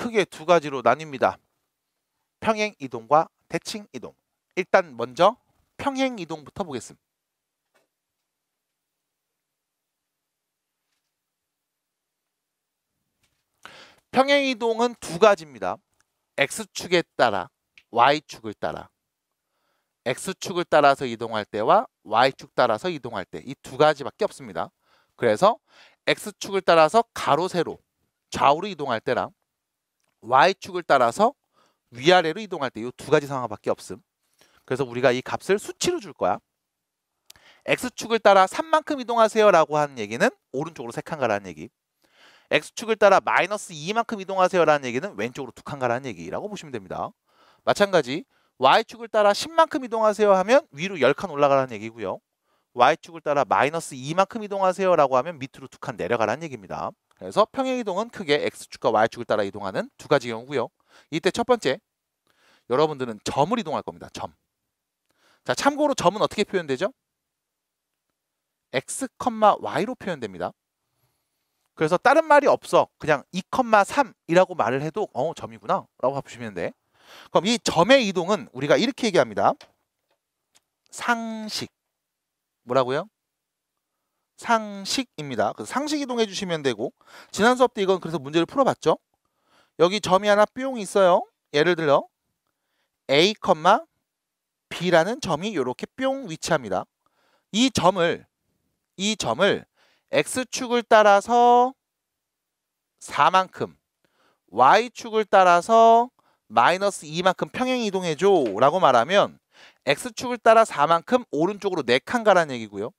크게 두 가지로 나뉩니다. 평행 이동과 대칭 이동. 일단 먼저 평행 이동부터 보겠습니다. 평행 이동은 두 가지입니다. X축에 따라 Y축을 따라. X축을 따라서 이동할 때와 Y축 따라서 이동할 때 이 두 가지밖에 없습니다. 그래서 X축을 따라서 가로 세로 좌우로 이동할 때랑 Y축을 따라서 위아래로 이동할 때 이 두 가지 상황밖에 없음. 그래서 우리가 이 값을 수치로 줄 거야. X축을 따라 3만큼 이동하세요 라고 하는 얘기는 오른쪽으로 3칸 가라는 얘기. X축을 따라 마이너스 2만큼 이동하세요 라는 얘기는 왼쪽으로 2칸 가라는 얘기라고 보시면 됩니다. 마찬가지 Y축을 따라 10만큼 이동하세요 하면 위로 10칸 올라가라는 얘기고요. Y축을 따라 마이너스 2만큼 이동하세요 라고 하면 밑으로 2칸 내려가라는 얘기입니다. 그래서 평행 이동은 크게 X축과 Y축을 따라 이동하는 두 가지 경우고요. 이때 첫 번째, 여러분들은 점을 이동할 겁니다. 점. 자, 참고로 점은 어떻게 표현되죠? X, Y로 표현됩니다. 그래서 다른 말이 없어. 그냥 2,3이라고 말을 해도 점이구나 라고 보시면 돼. 그럼 이 점의 이동은 우리가 이렇게 얘기합니다. 상식. 뭐라고요? 상식입니다. 그래서 상식 이동해 주시면 되고, 지난 수업 때 이건 그래서 문제를 풀어봤죠. 여기 점이 하나 뿅 있어요. 예를 들어 A, B라는 점이 이렇게 뿅 위치합니다. 이 점을 X축을 따라서 4만큼, Y축을 따라서 마이너스 2만큼 평행 이동해줘 라고 말하면 X축을 따라 4만큼 오른쪽으로 4칸 가라는 얘기고요.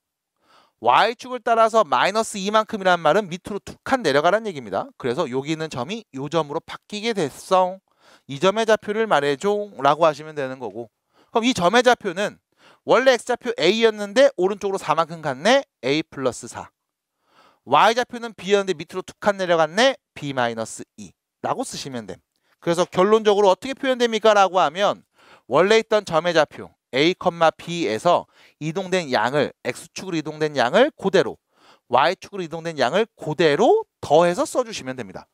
Y축을 따라서 마이너스 2만큼이라는 말은 밑으로 2칸 내려가라는 얘기입니다. 그래서 여기 있는 점이 이 점으로 바뀌게 됐어. 이 점의 좌표를 말해줘 라고 하시면 되는 거고, 그럼 이 점의 좌표는 원래 X좌표 A였는데 오른쪽으로 4만큼 갔네. A 플러스 4. Y좌표는 B였는데 밑으로 2칸 내려갔네. B 마이너스 2 라고 쓰시면 돼. 그래서 결론적으로 어떻게 표현됩니까? 라고 하면 원래 있던 점의 좌표 A, B에서 이동된 양을, X축으로 이동된 양을 그대로, Y축으로 이동된 양을 그대로 더해서 써주시면 됩니다.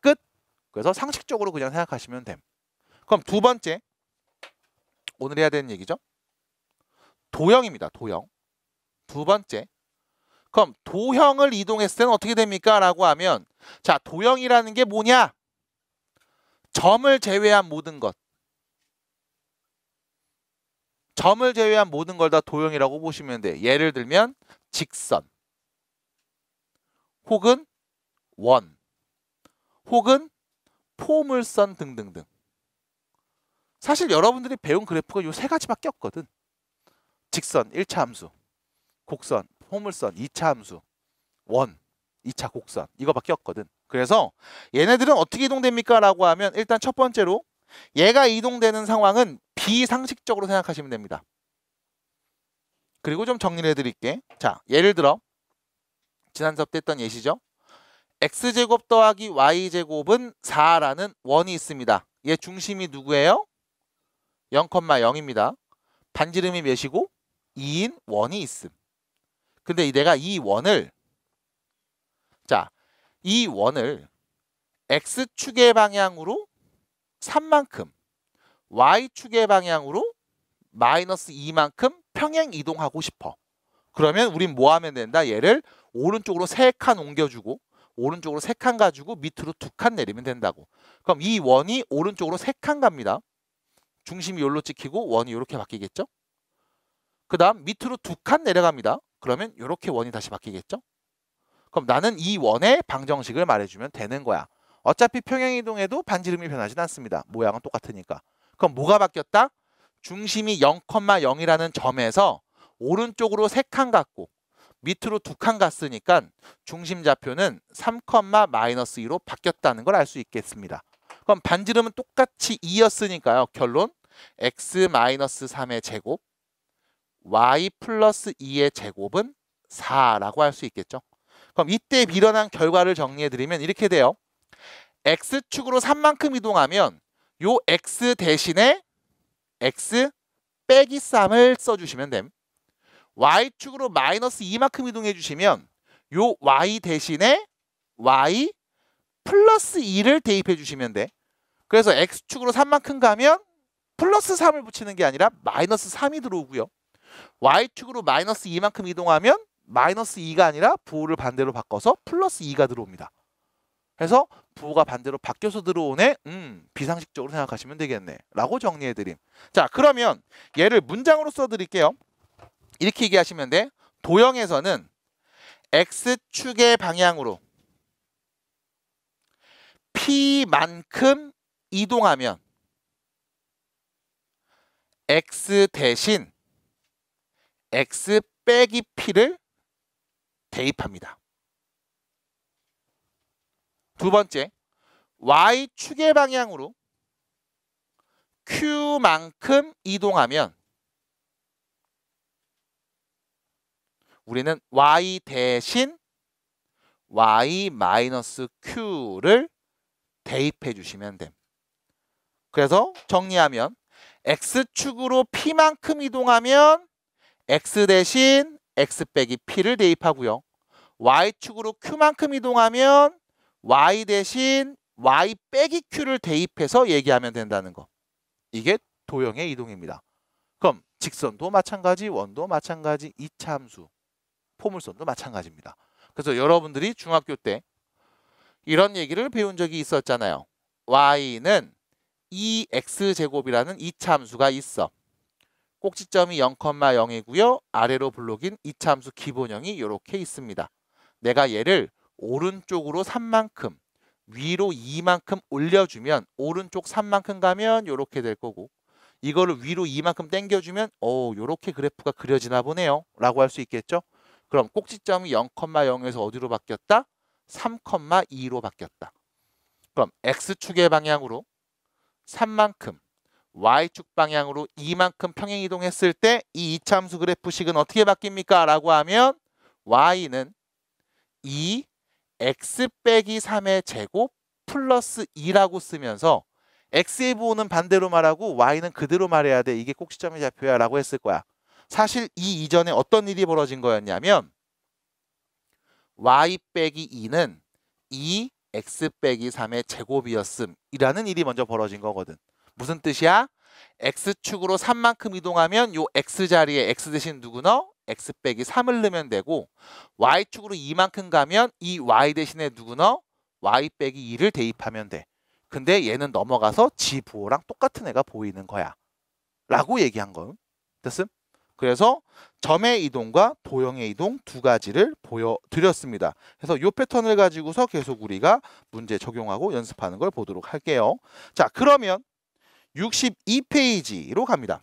끝! 그래서 상식적으로 그냥 생각하시면 됨. 그럼 두 번째, 오늘 해야 되는 얘기죠. 도형입니다. 도형. 두 번째. 그럼 도형을 이동했을 때는 어떻게 됩니까? 라고 하면, 자, 도형이라는 게 뭐냐? 점을 제외한 모든 것. 점을 제외한 모든 걸 다 도형이라고 보시면 돼. 예를 들면 직선, 혹은 원, 혹은 포물선 등등등. 사실 여러분들이 배운 그래프가 이 세 가지밖에 없거든. 직선 1차 함수, 곡선, 포물선 2차 함수, 원, 2차 곡선, 이거밖에 없거든. 그래서 얘네들은 어떻게 이동됩니까? 라고 하면 일단 첫 번째로 얘가 이동되는 상황은 비상식적으로 생각하시면 됩니다. 그리고 좀 정리를 해드릴게. 자, 예를 들어 지난 수업 때 했던 예시죠. X제곱 더하기 Y제곱은 4라는 원이 있습니다. 얘 중심이 누구예요? 0,0입니다. 반지름이 몇이고? 2인 원이 있음. 근데 내가 이 원을, 자, 이 원을 X축의 방향으로 3만큼, Y축의 방향으로 마이너스 2만큼 평행 이동하고 싶어. 그러면 우린 뭐 하면 된다? 얘를 오른쪽으로 3칸 옮겨주고 오른쪽으로 3칸 가지고 밑으로 2칸 내리면 된다고. 그럼 이 원이 오른쪽으로 3칸 갑니다. 중심이 여기로 찍히고 원이 이렇게 바뀌겠죠? 그 다음 밑으로 2칸 내려갑니다. 그러면 이렇게 원이 다시 바뀌겠죠? 그럼 나는 이 원의 방정식을 말해주면 되는 거야. 어차피 평행이동해도 반지름이 변하진 않습니다. 모양은 똑같으니까. 그럼 뭐가 바뀌었다? 중심이 0,0이라는 점에서 오른쪽으로 3칸 갔고 밑으로 2칸 갔으니까 중심 좌표는 3,-2로 바뀌었다는 걸 알 수 있겠습니다. 그럼 반지름은 똑같이 2였으니까요. 결론 x-3의 제곱 y 플러스 2의 제곱은 4라고 할 수 있겠죠. 그럼 이때 일어난 결과를 정리해드리면 이렇게 돼요. X축으로 3만큼 이동하면 요 X 대신에 X 빼기 3을 써주시면 됨. Y축으로 마이너스 2만큼 이동해 주시면 요 Y 대신에 Y 플러스 2를 대입해 주시면 돼. 그래서 x축으로 3만큼 가면 플러스 3을 붙이는 게 아니라 마이너스 3이 들어오고요. y축으로 마이너스 2만큼 이동하면 마이너스 2가 아니라 부호를 반대로 바꿔서 플러스 2가 들어옵니다. 그래서 부호가 반대로 바뀌어서 들어오네. 비상식적으로 생각하시면 되겠네. 라고 정리해드림. 자, 그러면 얘를 문장으로 써드릴게요. 이렇게 얘기하시면 돼. 도형에서는 x축의 방향으로 p만큼 이동하면 x 대신 x 빼기 p를 대입합니다. 두 번째, y축의 방향으로 q만큼 이동하면 우리는 y 대신 y 마이너스 q를 대입해 주시면 됨. 그래서 정리하면 x축으로 p만큼 이동하면 x 대신 x 빼기 p를 대입하고요. y축으로 q만큼 이동하면 y 대신 y 빼기 q를 대입해서 얘기하면 된다는 거. 이게 도형의 이동입니다. 그럼 직선도 마찬가지, 원도 마찬가지, 이차함수, 포물선도 마찬가지입니다. 그래서 여러분들이 중학교 때 이런 얘기를 배운 적이 있었잖아요. y는 2x제곱이라는 이차함수가 있어. 꼭지점이 0,0이고요. 아래로 블록인 이차함수 기본형이 이렇게 있습니다. 내가 얘를 오른쪽으로 3만큼, 위로 2만큼 올려주면 오른쪽 3만큼 가면 이렇게 될 거고, 이거를 위로 2만큼 당겨주면 이렇게 그래프가 그려지나 보네요. 라고 할 수 있겠죠? 그럼 꼭지점이 0,0에서 어디로 바뀌었다? 3,2로 바뀌었다. 그럼 x축의 방향으로 3만큼, y축 방향으로 2만큼 평행 이동했을 때 이 이차함수 그래프식은 어떻게 바뀝니까? 라고 하면 y는 2x 빼기 3의 제곱 플러스 2라고 쓰면서 x의 부호는 반대로 말하고 y는 그대로 말해야 돼. 이게 꼭지점의 좌표야 라고 했을 거야. 사실 이 이전에 어떤 일이 벌어진 거였냐면 y 빼기 2는 2x 빼기 3의 제곱이었음 이라는 일이 먼저 벌어진 거거든. 무슨 뜻이야? x축으로 3만큼 이동하면 요 x자리에 x 대신 누구 넣어? x 빼기 3을 넣으면 되고, y축으로 2만큼 가면 이 y 대신에 누구 넣어? y 빼기 2를 대입하면 돼. 근데 얘는 넘어가서 지 부호랑 똑같은 애가 보이는 거야. 라고 얘기한 건 됐음? 그래서 점의 이동과 도형의 이동 두 가지를 보여드렸습니다. 그래서 이 패턴을 가지고서 계속 우리가 문제 적용하고 연습하는 걸 보도록 할게요. 자, 그러면 62페이지로 갑니다.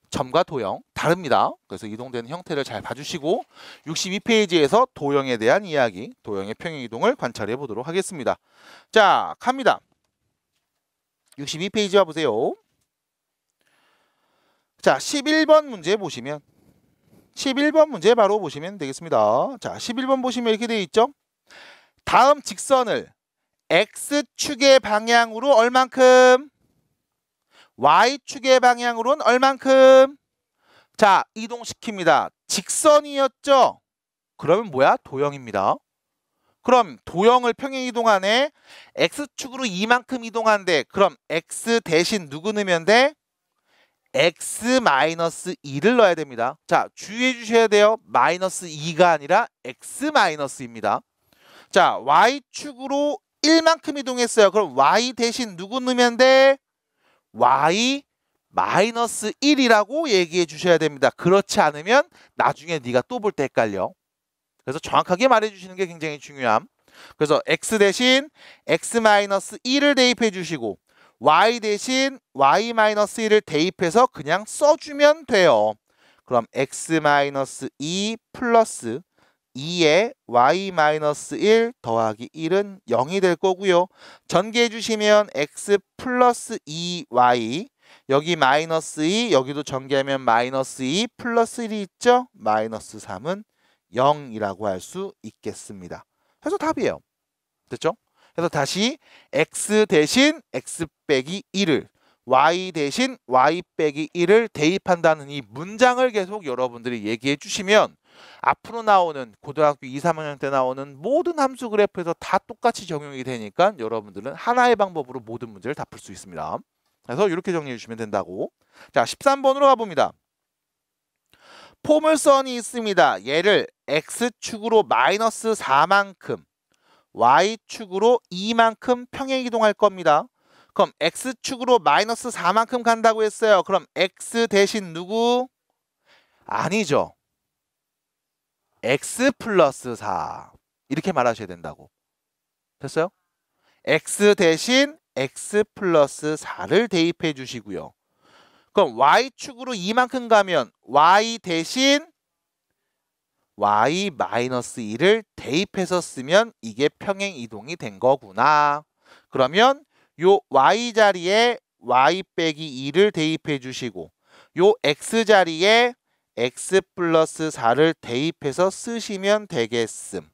점과 도형 다릅니다. 그래서 이동되는 형태를 잘 봐주시고 62페이지에서 도형에 대한 이야기, 도형의 평행 이동을 관찰해 보도록 하겠습니다. 자, 갑니다. 62페이지 와보세요. 자, 11번 문제 보시면 11번 문제 바로 보시면 되겠습니다. 자, 11번 보시면 이렇게 되어 있죠. 다음 직선을 x축의 방향으로 얼만큼? y축의 방향으로는 얼만큼? 자, 이동시킵니다. 직선이었죠? 그러면 뭐야? 도형입니다. 그럼 도형을 평행 이동하네. x축으로 이만큼 이동한대. 그럼 x 대신 누구 넣으면 돼? x-2를 넣어야 됩니다. 자, 주의해 주셔야 돼요. 마이너스 2가 아니라 x-입니다. 자, y축으로 1만큼 이동했어요. 그럼 y 대신 누구 넣으면 돼? y-1이라고 얘기해 주셔야 됩니다. 그렇지 않으면 나중에 네가 또 볼 때 헷갈려. 그래서 정확하게 말해 주시는 게 굉장히 중요함. 그래서 x 대신 x-1을 대입해 주시고 y 대신 y-1을 대입해서 그냥 써주면 돼요. 그럼 x-2 플러스 2에 y-1 더하기 1은 0이 될 거고요. 전개해 주시면 x 플러스 2y, 여기 마이너스 2, 여기도 전개하면 마이너스 2 플러스 1이 있죠? 마이너스 3은 0이라고 할 수 있겠습니다. 그래서 답이에요. 됐죠? 그래서 다시 x 대신 x 빼기 1을, y 대신 y 빼기 1을 대입한다는 이 문장을 계속 여러분들이 얘기해 주시면 앞으로 나오는 고등학교 2, 3학년 때 나오는 모든 함수 그래프에서 다 똑같이 적용이 되니까 여러분들은 하나의 방법으로 모든 문제를 다 풀 수 있습니다. 그래서 이렇게 정리해 주시면 된다고. 자, 13번으로 가봅니다. 포물선이 있습니다. 얘를 x축으로 마이너스 4만큼 y축으로 2만큼 평행이동할 겁니다. 그럼 x축으로 마이너스 4만큼 간다고 했어요. 그럼 x 대신 누구? 아니죠. x 플러스 4 이렇게 말하셔야 된다고. 됐어요? x 대신 x 플러스 4를 대입해 주시고요. 그럼 y축으로 2만큼 가면 y 대신 y 마이너스 2를 대입해서 쓰면 이게 평행 이동이 된 거구나. 그러면 요 y 자리에 y 빼기 2를 대입해 주시고 요 x 자리에 x 플러스 4를 대입해서 쓰시면 되겠음.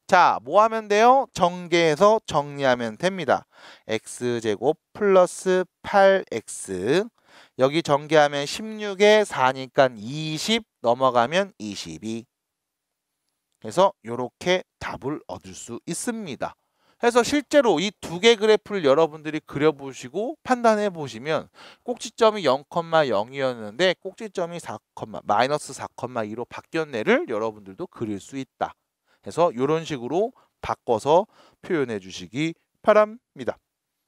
자, 뭐 하면 돼요? 전개해서 정리하면 됩니다. x제곱 플러스 8x 여기 전개하면 16에 4니까 20 넘어가면 22. 그래서 이렇게 답을 얻을 수 있습니다. 그래서 실제로 이 두 개 그래프를 여러분들이 그려보시고 판단해 보시면 꼭지점이 0,0이었는데 꼭지점이 마이너스 4,2로 바뀌었네를 여러분들도 그릴 수 있다. 그래서 이런 식으로 바꿔서 표현해 주시기 바랍니다.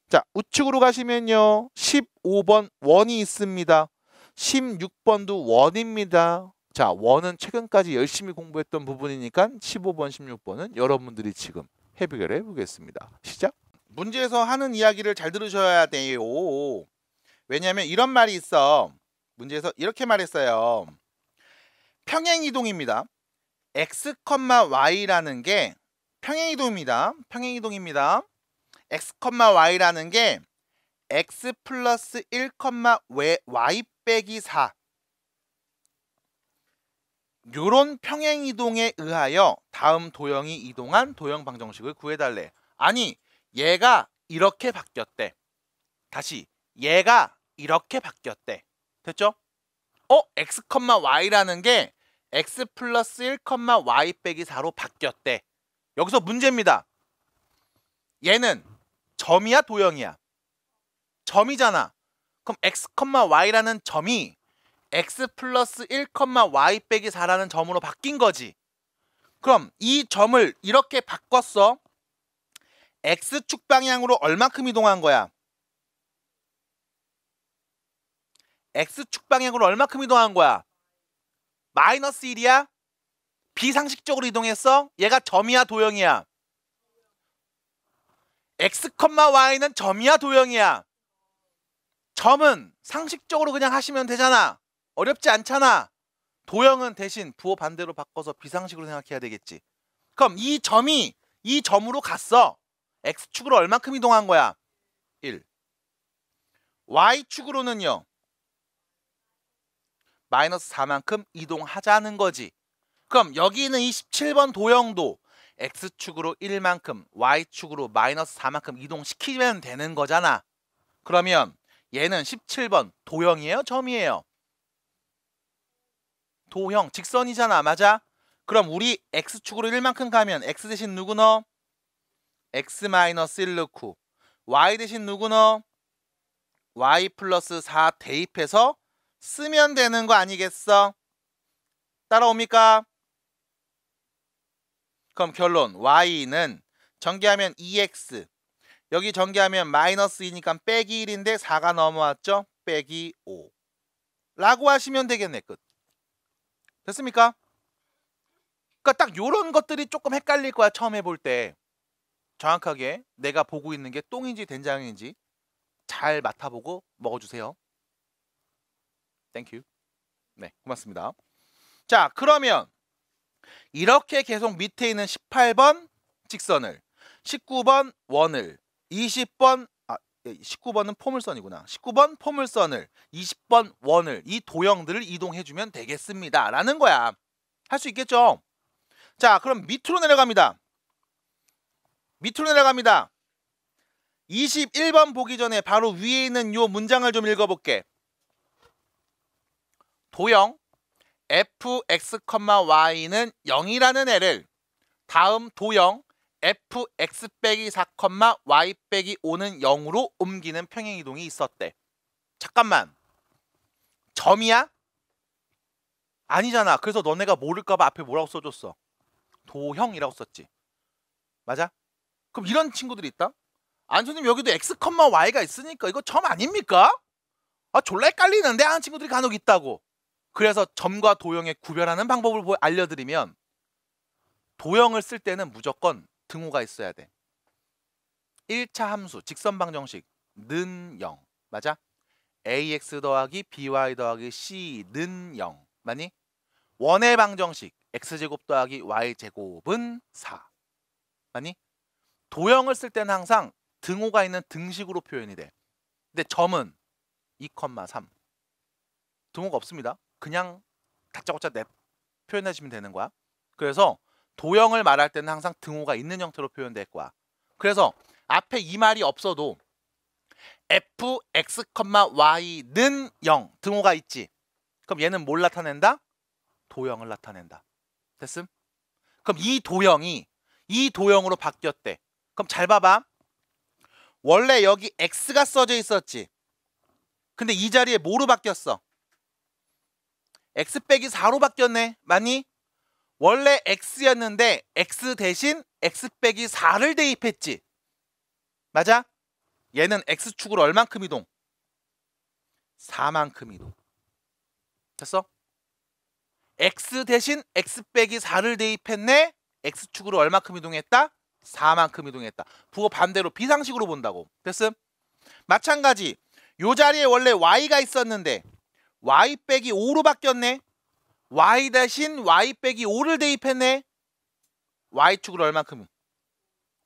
자, 우측으로 가시면요. 15번 원이 있습니다. 16번도 원입니다. 자, 원은 최근까지 열심히 공부했던 부분이니까 15번, 16번은 여러분들이 지금 해결해 보겠습니다. 시작! 문제에서 하는 이야기를 잘 들으셔야 돼요. 왜냐하면 이런 말이 있어. 문제에서 이렇게 말했어요. 평행이동입니다. x, y라는 게 평행이동입니다. 평행이동입니다. x, y라는 게 x 플러스 1, y 빼기 4 요런 평행이동에 의하여 다음 도형이 이동한 도형 방정식을 구해달래. 아니, 얘가 이렇게 바뀌었대. 다시, 얘가 이렇게 바뀌었대. 됐죠? x, y라는 게 x 플러스 1, y 빼기 4로 바뀌었대. 여기서 문제입니다. 얘는 점이야, 도형이야? 점이잖아. 그럼 x, y라는 점이 x 플러스 1, y 빼기 4라는 점으로 바뀐 거지. 그럼 이 점을 이렇게 바꿨어. x축 방향으로 얼마큼 이동한 거야? x축 방향으로 얼마큼 이동한 거야? 마이너스 1이야? 비상식적으로 이동했어? 얘가 점이야, 도형이야? x, y는 점이야, 도형이야? 점은 상식적으로 그냥 하시면 되잖아. 어렵지 않잖아. 도형은 대신 부호 반대로 바꿔서 비상식으로 생각해야 되겠지. 그럼 이 점이 이 점으로 갔어. x축으로 얼마큼 이동한 거야? 1. y축으로는요. 마이너스 4만큼 이동하자는 거지. 그럼 여기 있는 이 17번 도형도 x축으로 1만큼 y축으로 마이너스 4만큼 이동시키면 되는 거잖아. 그러면 얘는 17번 도형이에요? 점이에요? 도형, 직선이잖아. 맞아? 그럼 우리 x축으로 1만큼 가면 x 대신 누구 넣어? x-1 넣고 y 대신 누구 넣어? y 플러스 4 대입해서 쓰면 되는 거 아니겠어? 따라옵니까? 그럼 결론 y는 전개하면 2x 여기 전개하면 마이너스 2니까 빼기 1인데 4가 넘어왔죠? 빼기 5 라고 하시면 되겠네. 끝. 됐습니까? 그러니까 딱 요런 것들이 조금 헷갈릴 거야. 처음 해볼 때. 정확하게 내가 보고 있는 게 똥인지 된장인지 잘 맡아보고 먹어주세요. 땡큐. 네, 고맙습니다. 자, 그러면 이렇게 계속 밑에 있는 18번 직선을 19번 원을 19번은 포물선이구나. 19번 포물선을 20번 원을 이 도형들을 이동해주면 되겠습니다. 라는 거야. 할 수 있겠죠? 자, 그럼 밑으로 내려갑니다. 밑으로 내려갑니다. 21번 보기 전에 바로 위에 있는 요 문장을 좀 읽어볼게. 도형 fx, y는 0이라는 애를 다음 도형 fx 빼기 4, y 빼기 5는 0으로 옮기는 평행이동이 있었대. 잠깐만. 점이야? 아니잖아. 그래서 너네가 모를까봐 앞에 뭐라고 써줬어? 도형이라고 썼지. 맞아? 그럼 이런 친구들이 있다? 안수님 여기도 x, y가 있으니까 이거 점 아닙니까? 아 졸라 헷갈리는데 하는 친구들이 간혹 있다고. 그래서 점과 도형의 구별하는 방법을 알려드리면 도형을 쓸 때는 무조건 등호가 있어야 돼. 1차 함수 직선방정식 는 0 맞아? ax 더하기 by 더하기 c는 0 맞니? 원의 방정식 x제곱 더하기 y제곱은 4 맞니? 도형을 쓸 때는 항상 등호가 있는 등식으로 표현이 돼. 근데 점은 2, 3 등호가 없습니다. 그냥 다짜고짜 표현하시면 되는 거야. 그래서 도형을 말할 때는 항상 등호가 있는 형태로 표현될 거야. 그래서 앞에 이 말이 없어도 fx, y는 0 등호가 있지. 그럼 얘는 뭘 나타낸다? 도형을 나타낸다. 됐음? 그럼 이 도형이 이 도형으로 바뀌었대. 그럼 잘 봐봐. 원래 여기 x가 써져 있었지. 근데 이 자리에 뭐로 바뀌었어? x 빼기 4로 바뀌었네. 맞니? 원래 x였는데 x 대신 x 빼기 4를 대입했지. 맞아? 얘는 x축으로 얼만큼 이동? 4만큼 이동. 됐어? x 대신 x 빼기 4를 대입했네. x축으로 얼만큼 이동했다? 4만큼 이동했다. 그거 반대로 비상식으로 본다고. 됐음? 마찬가지. 요 자리에 원래 y가 있었는데 y 빼기 5로 바뀌었네. y 대신 y 빼기 5를 대입했네. y축으로 얼만큼?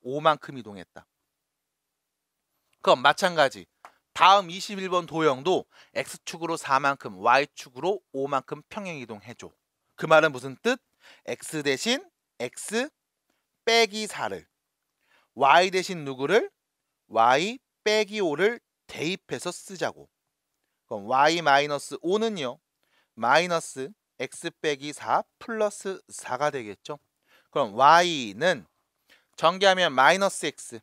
5만큼 이동했다. 그럼 마찬가지. 다음 21번 도형도 x축으로 4만큼, y축으로 5만큼 평행이동해줘. 그 말은 무슨 뜻? x 대신 x 빼기 4를 y 대신 누구를? y 빼기 5를 대입해서 쓰자고. 그럼 y-5는요. 마이너스 x 빼기 4 플러스 4가 되겠죠. 그럼 y는 전개하면 마이너스 x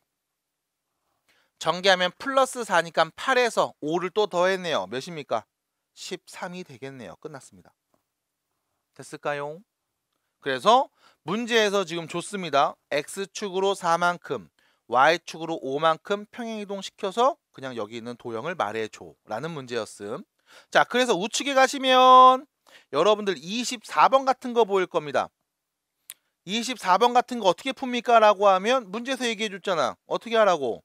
전개하면 플러스 4니까 8에서 5를 또 더했네요. 몇입니까? 13이 되겠네요. 끝났습니다. 됐을까요? 그래서 문제에서 지금 줬습니다. x축으로 4만큼 y축으로 5만큼 평행이동시켜서 그냥 여기 있는 도형을 말해줘 라는 문제였음. 자, 그래서 우측에 가시면 여러분들 24번 같은 거 보일 겁니다. 24번 같은 거 어떻게 풉니까? 라고 하면 문제에서 얘기해 줬잖아. 어떻게 하라고?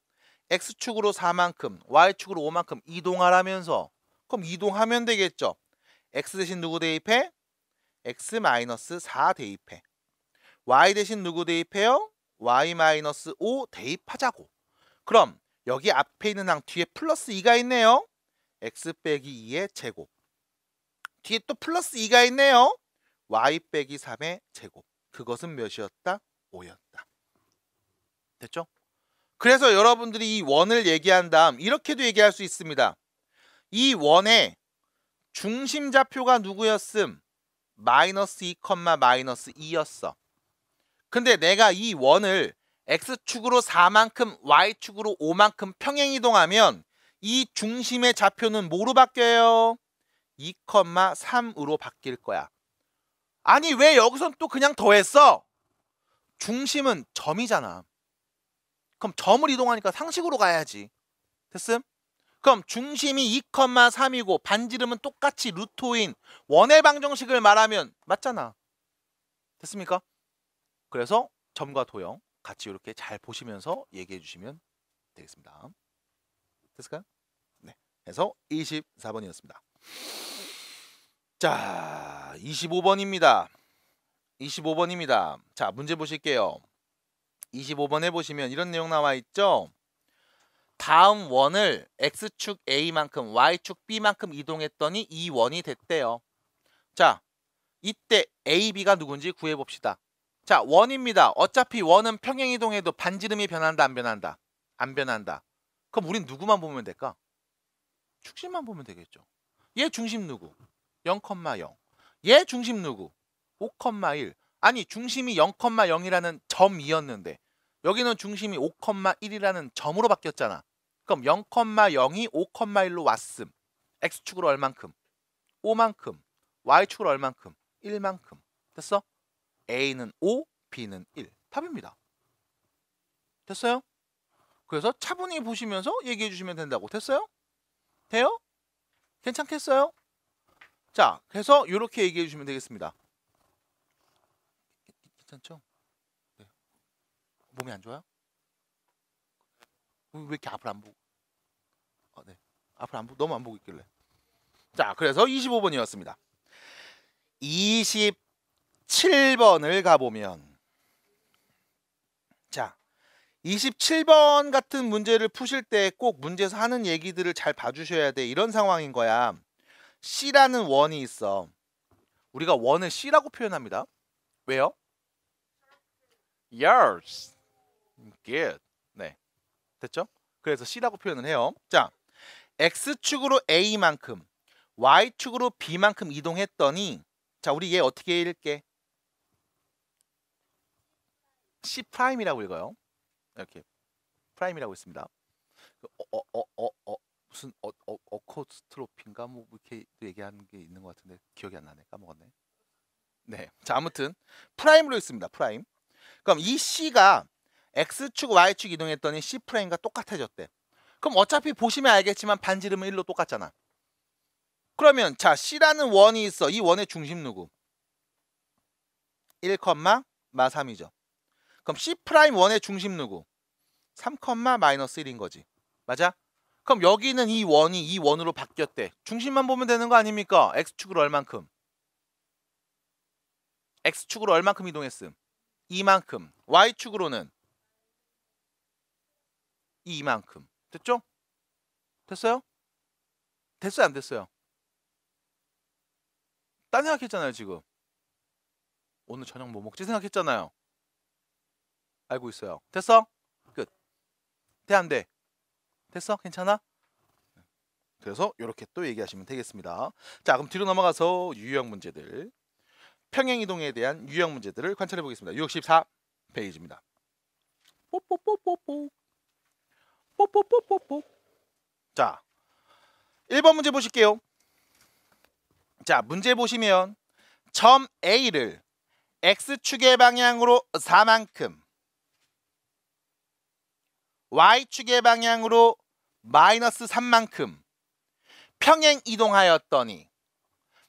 x축으로 4만큼 y축으로 5만큼 이동하라면서. 그럼 이동하면 되겠죠. x 대신 누구 대입해? x-4 대입해. y 대신 누구 대입해요? y-5 대입하자고. 그럼 여기 앞에 있는 항 뒤에 플러스 2가 있네요. x 빼기 2의 제곱. 뒤에 또 플러스 2가 있네요. y 빼기 3의 제곱. 그것은 몇이었다? 5였다. 됐죠? 그래서 여러분들이 이 원을 얘기한 다음 이렇게도 얘기할 수 있습니다. 이 원의 중심좌표가 누구였음? 마이너스 2, 마이너스 2였어. 근데 내가 이 원을 x축으로 4만큼 y축으로 5만큼 평행이동하면 이 중심의 좌표는 뭐로 바뀌어요? 2, 3으로 바뀔 거야. 아니 왜 여기선 또 그냥 더했어? 중심은 점이잖아. 그럼 점을 이동하니까 상식으로 가야지. 됐음? 그럼 중심이 2, 3이고 반지름은 똑같이 루트인 원의 방정식을 말하면 맞잖아. 됐습니까? 그래서 점과 도형 같이 이렇게 잘 보시면서 얘기해 주시면 되겠습니다. 됐을까요? 네. 그래서 24번이었습니다. 자, 25번입니다. 25번입니다. 자, 문제 보실게요. 25번에 보시면 이런 내용 나와 있죠. 다음 원을 x축 a만큼 y축 b만큼 이동했더니 이 원이 됐대요. 자, 이때 a, b가 누군지 구해봅시다. 자, 원입니다. 어차피 원은 평행이동해도 반지름이 변한다 안 변한다? 안 변한다. 그럼 우린 누구만 보면 될까? 축심만 보면 되겠죠. 얘 중심 누구? 0,0. 얘 중심 누구? 5,1. 아니 중심이 0,0이라는 점이었는데 여기는 중심이 5,1이라는 점으로 바뀌었잖아. 그럼 0,0이 5,1로 왔음. x축으로 얼만큼? 5만큼. y축으로 얼만큼? 1만큼. 됐어? a는 5, b는 1. 답입니다. 됐어요? 그래서 차분히 보시면서 얘기해 주시면 된다고. 됐어요? 돼요? 괜찮겠어요? 자, 그래서 이렇게 얘기해 주시면 되겠습니다. 괜찮죠? 네. 몸이 안 좋아요? 왜 이렇게 앞을 안 보고? 네. 앞을 안 보고 너무 안 보고 있길래. 자, 그래서 25번이었습니다. 27번을 가보면, 자, 27번 같은 문제를 푸실 때 꼭 문제에서 하는 얘기들을 잘 봐주셔야 돼. 이런 상황인 거야. C라는 원이 있어. 우리가 원을 C라고 표현합니다. 왜요? Yes. Good. 네. 됐죠? 그래서 C라고 표현을 해요. 자, X축으로 A만큼, Y축으로 B만큼 이동했더니, 자, 우리 얘 어떻게 읽게? C'이라고 읽어요. 이렇게 프라임이라고 있습니다. 무슨 어코스트로피인가 뭐 이렇게 얘기하는 게 있는 것 같은데 기억이 안 나네. 까먹었네. 네. 자, 아무튼 프라임으로 있습니다. 프라임. 그럼 이 C가 X축, Y축 이동했더니 C 프라임과 똑같아졌대. 그럼 어차피 보시면 알겠지만 반지름은 1로 똑같잖아. 그러면 자, C라는 원이 있어. 이 원의 중심 누구? 1, -3이죠. 그럼 C 프라임 원의 중심 누구? 3, -1인 거지. 맞아? 그럼 여기는 이 원이 이 원으로 바뀌었대. 중심만 보면 되는 거 아닙니까? X축으로 얼만큼? X축으로 얼만큼 이동했음? 이만큼. Y축으로는 이만큼. 됐죠? 됐어요? 됐어요? 안 됐어요? 딴 생각했잖아요 지금. 오늘 저녁 뭐 먹지 생각했잖아요. 알고 있어요. 됐어? 끝. 돼 안 돼? 됐어? 괜찮아? 그래서 이렇게 또 얘기하시면 되겠습니다. 자, 그럼 뒤로 넘어가서 유형 문제들, 평행이동에 대한 유형 문제들을 관찰해 보겠습니다. 64페이지입니다. 뽀뽀뽀뽀뽀 뽀뽀뽀뽀뽀. 자, 1번 문제 보실게요. 자, 문제 보시면 점 A를 X축의 방향으로 4만큼, Y축의 방향으로 -3만큼 평행 이동하였더니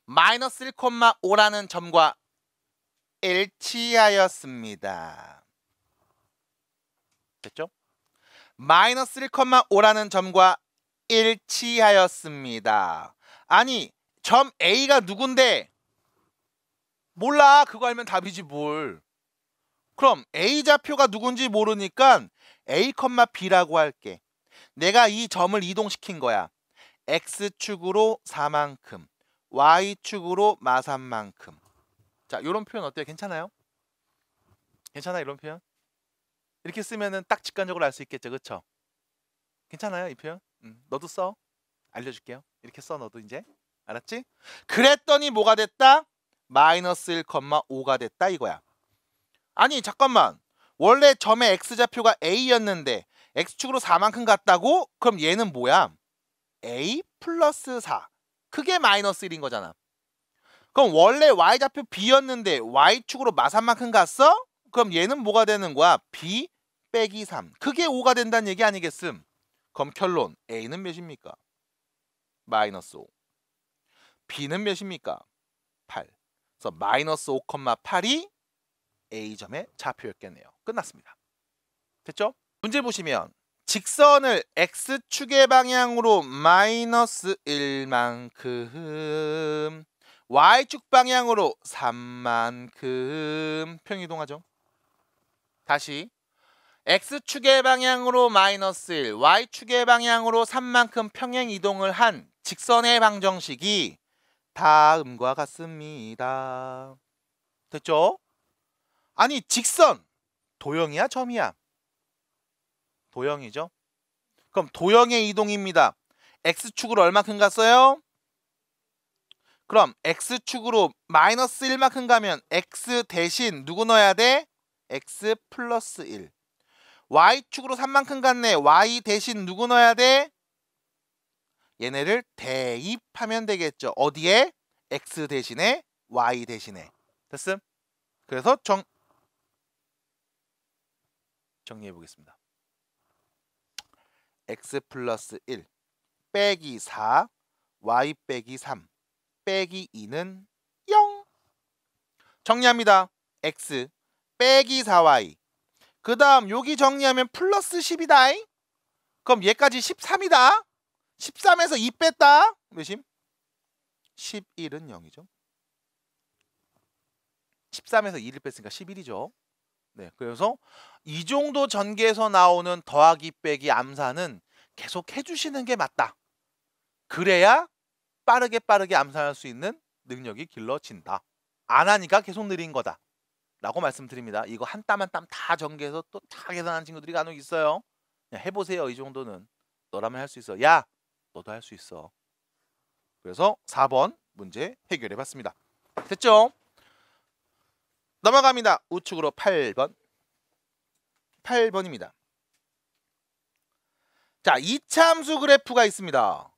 -1,5라는 점과 일치하였습니다. 됐죠? -1,5라는 점과 일치하였습니다. 아니, 점 A가 누군데? 몰라. 그거 알면 답이지 뭘. 그럼 A좌표가 누군지 모르니까 A, B라고 할게. 내가 이 점을 이동시킨 거야. X축으로 4만큼, Y축으로 -3만큼. 자, 이런 표현 어때요? 괜찮아요? 괜찮아요? 이런 표현? 이렇게 쓰면은 딱 직관적으로 알 수 있겠죠, 그쵸? 괜찮아요, 이 표현? 너도 써. 알려줄게요. 이렇게 써, 너도 이제. 알았지? 그랬더니 뭐가 됐다? -1,5가 됐다 이거야. 아니, 잠깐만. 원래 점의 X좌표가 A였는데 X축으로 4만큼 갔다고? 그럼 얘는 뭐야? A 플러스 4. 그게 -1인 거잖아. 그럼 원래 Y좌표 B였는데 Y축으로 -3만큼 갔어? 그럼 얘는 뭐가 되는 거야? B 빼기 3. 그게 5가 된다는 얘기 아니겠음? 그럼 결론. A는 몇입니까? -5. B는 몇입니까? 8. 그래서 -5,8이 A점의 좌표였겠네요. 끝났습니다. 됐죠? 문제 보시면 직선을 X축의 방향으로 -1만큼, Y축 방향으로 3만큼 평이동하죠. 다시 X축의 방향으로 -1, Y축의 방향으로 3만큼 평행 이동을 한 직선의 방정식이 다음과 같습니다. 됐죠? 아니, 직선 도형이야 점이야? 도형이죠. 그럼 도형의 이동입니다. X축으로 얼마큼 갔어요? 그럼 x축으로 마이너스 1만큼 가면 x 대신 누구 넣어야 돼? x 플러스 1. y축으로 3만큼 갔네. y 대신 누구 넣어야 돼? 얘네를 대입하면 되겠죠. 어디에? x 대신에 y 대신에. 됐음? 그래서 정리해 보겠습니다. x 플러스 1 빼기 4 y 빼기 3 빼기 2는 0. 정리합니다. x 빼기 4y. 그 다음 여기 정리하면 플러스 10이다. 그럼 얘까지 13이다. 13에서 2 뺐다. 몇임? 11은 0이죠. 13에서 2를 뺐으니까 11이죠. 네, 그래서 이 정도 전개에서 나오는 더하기 빼기 암산은 계속 해주시는 게 맞다. 그래야 빠르게 암산할 수 있는 능력이 길러진다. 안 하니까 계속 느린 거다 라고 말씀드립니다. 이거 한 땀 한 땀 다 전개해서 또 다 계산하는 친구들이 간혹 있어요. 그냥 해보세요. 이 정도는 너라면 할 수 있어. 야, 너도 할 수 있어. 그래서 4번 문제 해결해 봤습니다. 됐죠? 넘어갑니다. 우측으로 8번. 8번입니다. 자, 2차 함수 그래프가 있습니다.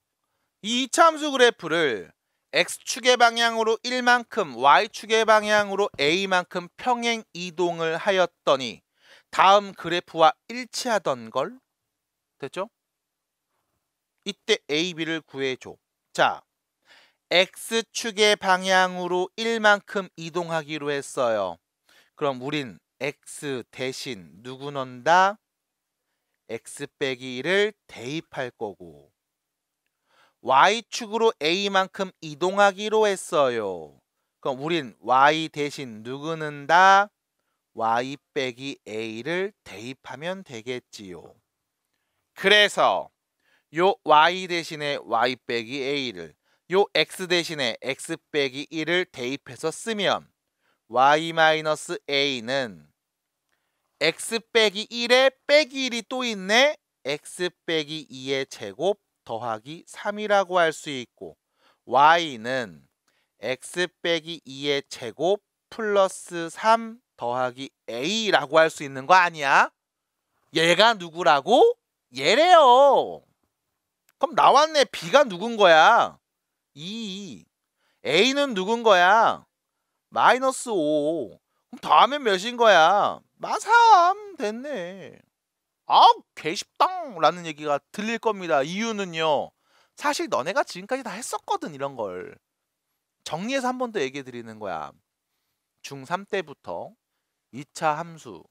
이 2차 함수 그래프를 x축의 방향으로 1만큼, y축의 방향으로 a만큼 평행 이동을 하였더니 다음 그래프와 일치하던 걸. 됐죠? 이때 a, b를 구해줘. 자, x축의 방향으로 1만큼 이동하기로 했어요. 그럼 우린 x 대신 누구 넣는다? x 빼기 1을 대입할 거고, y축으로 a만큼 이동하기로 했어요. 그럼 우린 y 대신 누구 넣는다? y 빼기 a를 대입하면 되겠지요. 그래서 요 y 대신에 y 빼기 a를, 요 x 대신에 x 빼기 1을 대입해서 쓰면 y-a는 x 빼기 1에 빼기 1이 또 있네. x 빼기 2의 제곱 더하기 3이라고 할 수 있고, y는 x 빼기 2의 제곱 플러스 3 더하기 a라고 할 수 있는 거 아니야? 얘가 누구라고? 얘래요. 그럼 나왔네. b가 누군 거야? 2. a는 누군 거야? 마이너스 5. 그럼 다음엔 몇인 거야? 마3. 됐네. 아우, 개쉽당 라는 얘기가 들릴 겁니다. 이유는요, 사실 너네가 지금까지 다 했었거든. 이런 걸 정리해서 한 번 더 얘기해 드리는 거야. 중3 때부터 2차 함수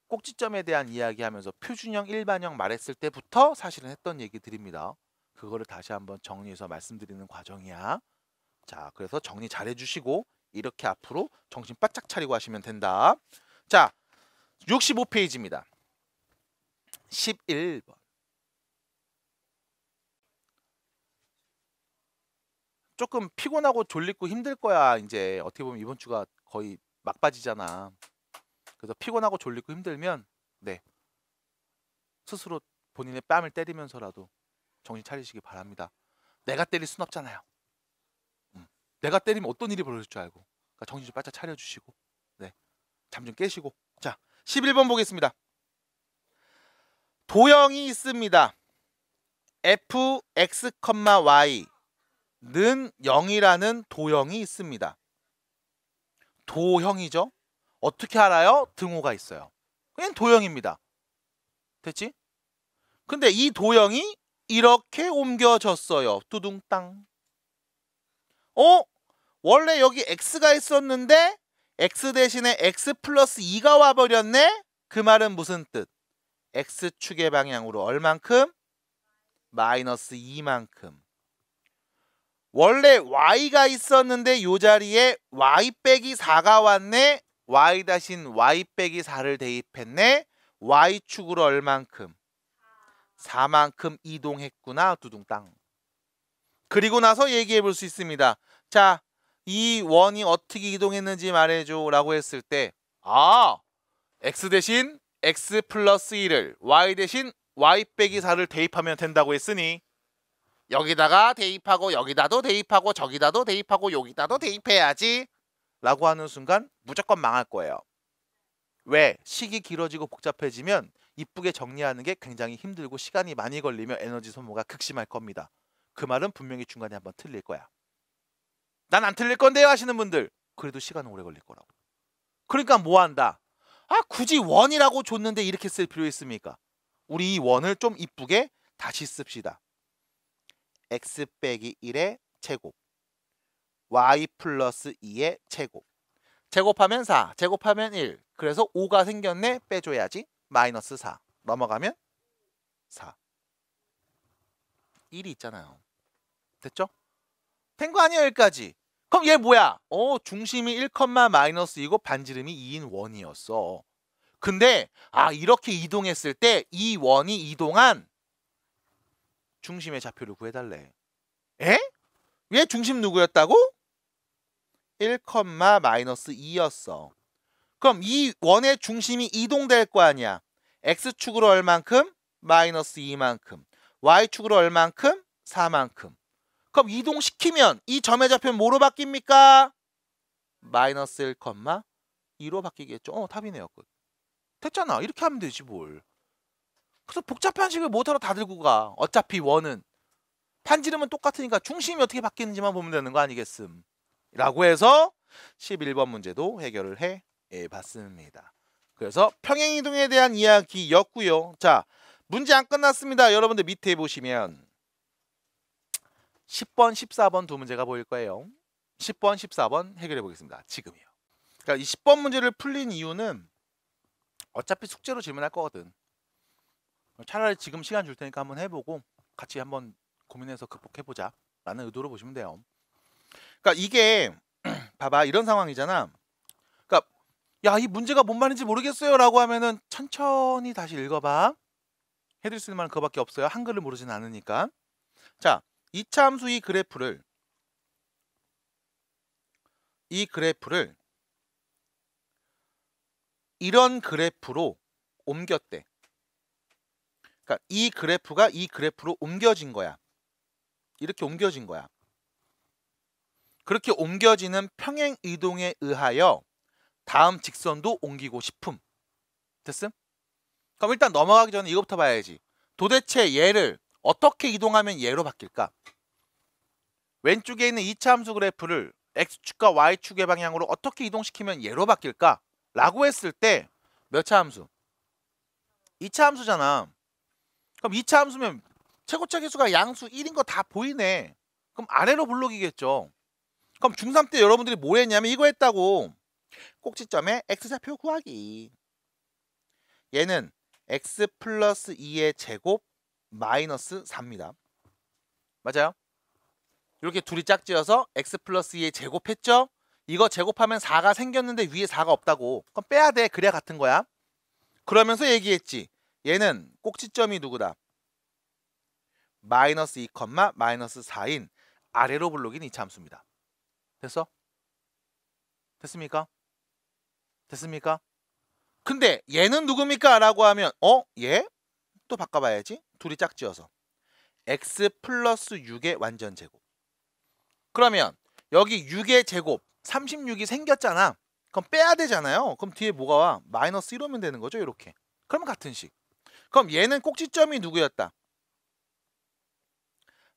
꼭지점에 대한 이야기하면서 표준형, 일반형 말했을 때부터 사실은 했던 얘기 드립니다. 그거를 다시 한번 정리해서 말씀드리는 과정이야. 자, 그래서 정리 잘 해주시고 이렇게 앞으로 정신 바짝 차리고 하시면 된다. 자, 65페이지입니다. 11번. 조금 피곤하고 졸리고 힘들 거야. 이제 어떻게 보면 이번 주가 거의 막바지잖아. 그래서 피곤하고 졸리고 힘들면 스스로 본인의 뺨을 때리면서라도 정신 차리시기 바랍니다. 내가 때릴 순 없잖아요. 내가 때리면 어떤 일이 벌어질 줄 알고. 그러니까 정신 좀 바짝 차려주시고 잠 좀 깨시고. 자, 11번 보겠습니다. 도형이 있습니다. fx, y는 0이라는 도형이 있습니다. 도형이죠. 어떻게 알아요? 등호가 있어요. 그냥 도형입니다. 됐지? 근데 이 도형이 이렇게 옮겨졌어요. 뚜둥땅. 원래 여기 x가 있었는데 x 대신에 x 플러스 2가 와버렸네? 그 말은 무슨 뜻? x축의 방향으로 얼만큼? 마이너스 2만큼. 원래 y가 있었는데 이 자리에 y 빼기 4가 왔네? y 대신 y 빼기 4를 대입했네? y축으로 얼만큼? 4만큼 이동했구나. 두둥땅. 그리고 나서 얘기해 볼 수 있습니다. 자, 이 원이 어떻게 이동했는지 말해줘 라고 했을 때, x 대신 x 플러스 1을 y 대신 y 빼기 4를 대입하면 된다고 했으니 여기다가 대입하고 여기다도 대입하고 저기다도 대입하고 여기다도 대입해야지 라고 하는 순간 무조건 망할 거예요. 왜? 식이 길어지고 복잡해지면 이쁘게 정리하는 게 굉장히 힘들고 시간이 많이 걸리며 에너지 소모가 극심할 겁니다. 그 말은 분명히 중간에 한번 틀릴 거야. 난 안 틀릴 건데요 하시는 분들, 그래도 시간은 오래 걸릴 거라고. 그러니까 뭐 한다? 아, 굳이 원이라고 줬는데 이렇게 쓸 필요 있습니까? 우리 이 원을 좀 이쁘게 다시 씁시다. x 빼기 1의 제곱, y 플러스 2의 제곱. 제곱하면 4, 제곱하면 1. 그래서 5가 생겼네. 빼줘야지. 마이너스 4. 넘어가면 4. 1이 있잖아요. 됐죠? 된 거 아니에요, 여기까지. 그럼 얘 뭐야? 중심이 1, 마이너스 이고 반지름이 2인 원이었어. 근데 이렇게 이동했을 때 이 원이 이동한 중심의 좌표를 구해달래. 에? 얘 중심 누구였다고? 1, 마이너스 2였어. 그럼 이 원의 중심이 이동될 거 아니야. x축으로 얼만큼? 마이너스 2만큼. y축으로 얼만큼? 4만큼. 그럼 이동시키면 이 점의 좌표는 뭐로 바뀝니까? 마이너스 1, 2로 바뀌겠죠. 답이네요. 끝. 됐잖아. 이렇게 하면 되지 뭘. 그래서 복잡한 식을 뭐하러 다 들고 가. 어차피 원은 판지름은 똑같으니까 중심이 어떻게 바뀌는지만 보면 되는 거 아니겠음. 라고 해서 11번 문제도 해결을 해봤습니다. 그래서 평행이동에 대한 이야기였고요. 자, 문제 안 끝났습니다. 여러분들 밑에 보시면 10번, 14번 두 문제가 보일 거예요. 10번, 14번 해결해 보겠습니다. 지금이요. 그러니까 이 10번 문제를 풀린 이유는 어차피 숙제로 질문할 거거든. 차라리 지금 시간 줄 테니까 한번 해보고 같이 한번 고민해서 극복해보자 라는 의도로 보시면 돼요. 그러니까 이게 봐봐, 이런 상황이잖아. 그러니까 야, 이 문제가 뭔 말인지 모르겠어요 라고 하면은 천천히 다시 읽어봐. 해드릴 수 있는 말은 그거밖에 없어요. 한글을 모르진 않으니까. 자, 이차함수 이 그래프를 이런 그래프로 옮겼대. 그러니까 이 그래프가 이 그래프로 옮겨진 거야. 이렇게 옮겨진 거야. 그렇게 옮겨지는 평행 이동에 의하여 다음 직선도 옮기고 싶음. 됐음? 그럼 일단 넘어가기 전에 이거부터 봐야지. 도대체 얘를 어떻게 이동하면 얘로 바뀔까? 왼쪽에 있는 이차함수 그래프를 x축과 y축의 방향으로 어떻게 이동시키면 얘로 바뀔까? 라고 했을 때 몇 차 함수? 2차 함수잖아. 그럼 2차 함수면 최고차 계수가 양수 1인 거 다 보이네. 그럼 아래로 블록이겠죠. 그럼 중3 때 여러분들이 뭐 했냐면 이거 했다고. 꼭지점에 x좌표 구하기. 얘는 x 플러스 2의 제곱 마이너스 4입니다. 맞아요? 이렇게 둘이 짝지어서 x 플러스 2의 제곱했죠? 이거 제곱하면 4가 생겼는데 위에 4가 없다고. 그럼 빼야 돼. 그래야 같은 거야. 그러면서 얘기했지. 얘는 꼭지점이 누구다? 마이너스 2, 마이너스 4인 아래로 블록인 이차함수입니다. 됐어? 됐습니까? 됐습니까? 근데 얘는 누굽니까? 라고 하면 얘? 또 바꿔봐야지. 둘이 짝지어서 x 플러스 6의 완전 제곱. 그러면 여기 6의 제곱 36이 생겼잖아. 그럼 빼야 되잖아요. 그럼 뒤에 뭐가 와? 마이너스 1 오면 되는 거죠. 이렇게. 그러면 같은 식. 그럼 얘는 꼭지점이 누구였다?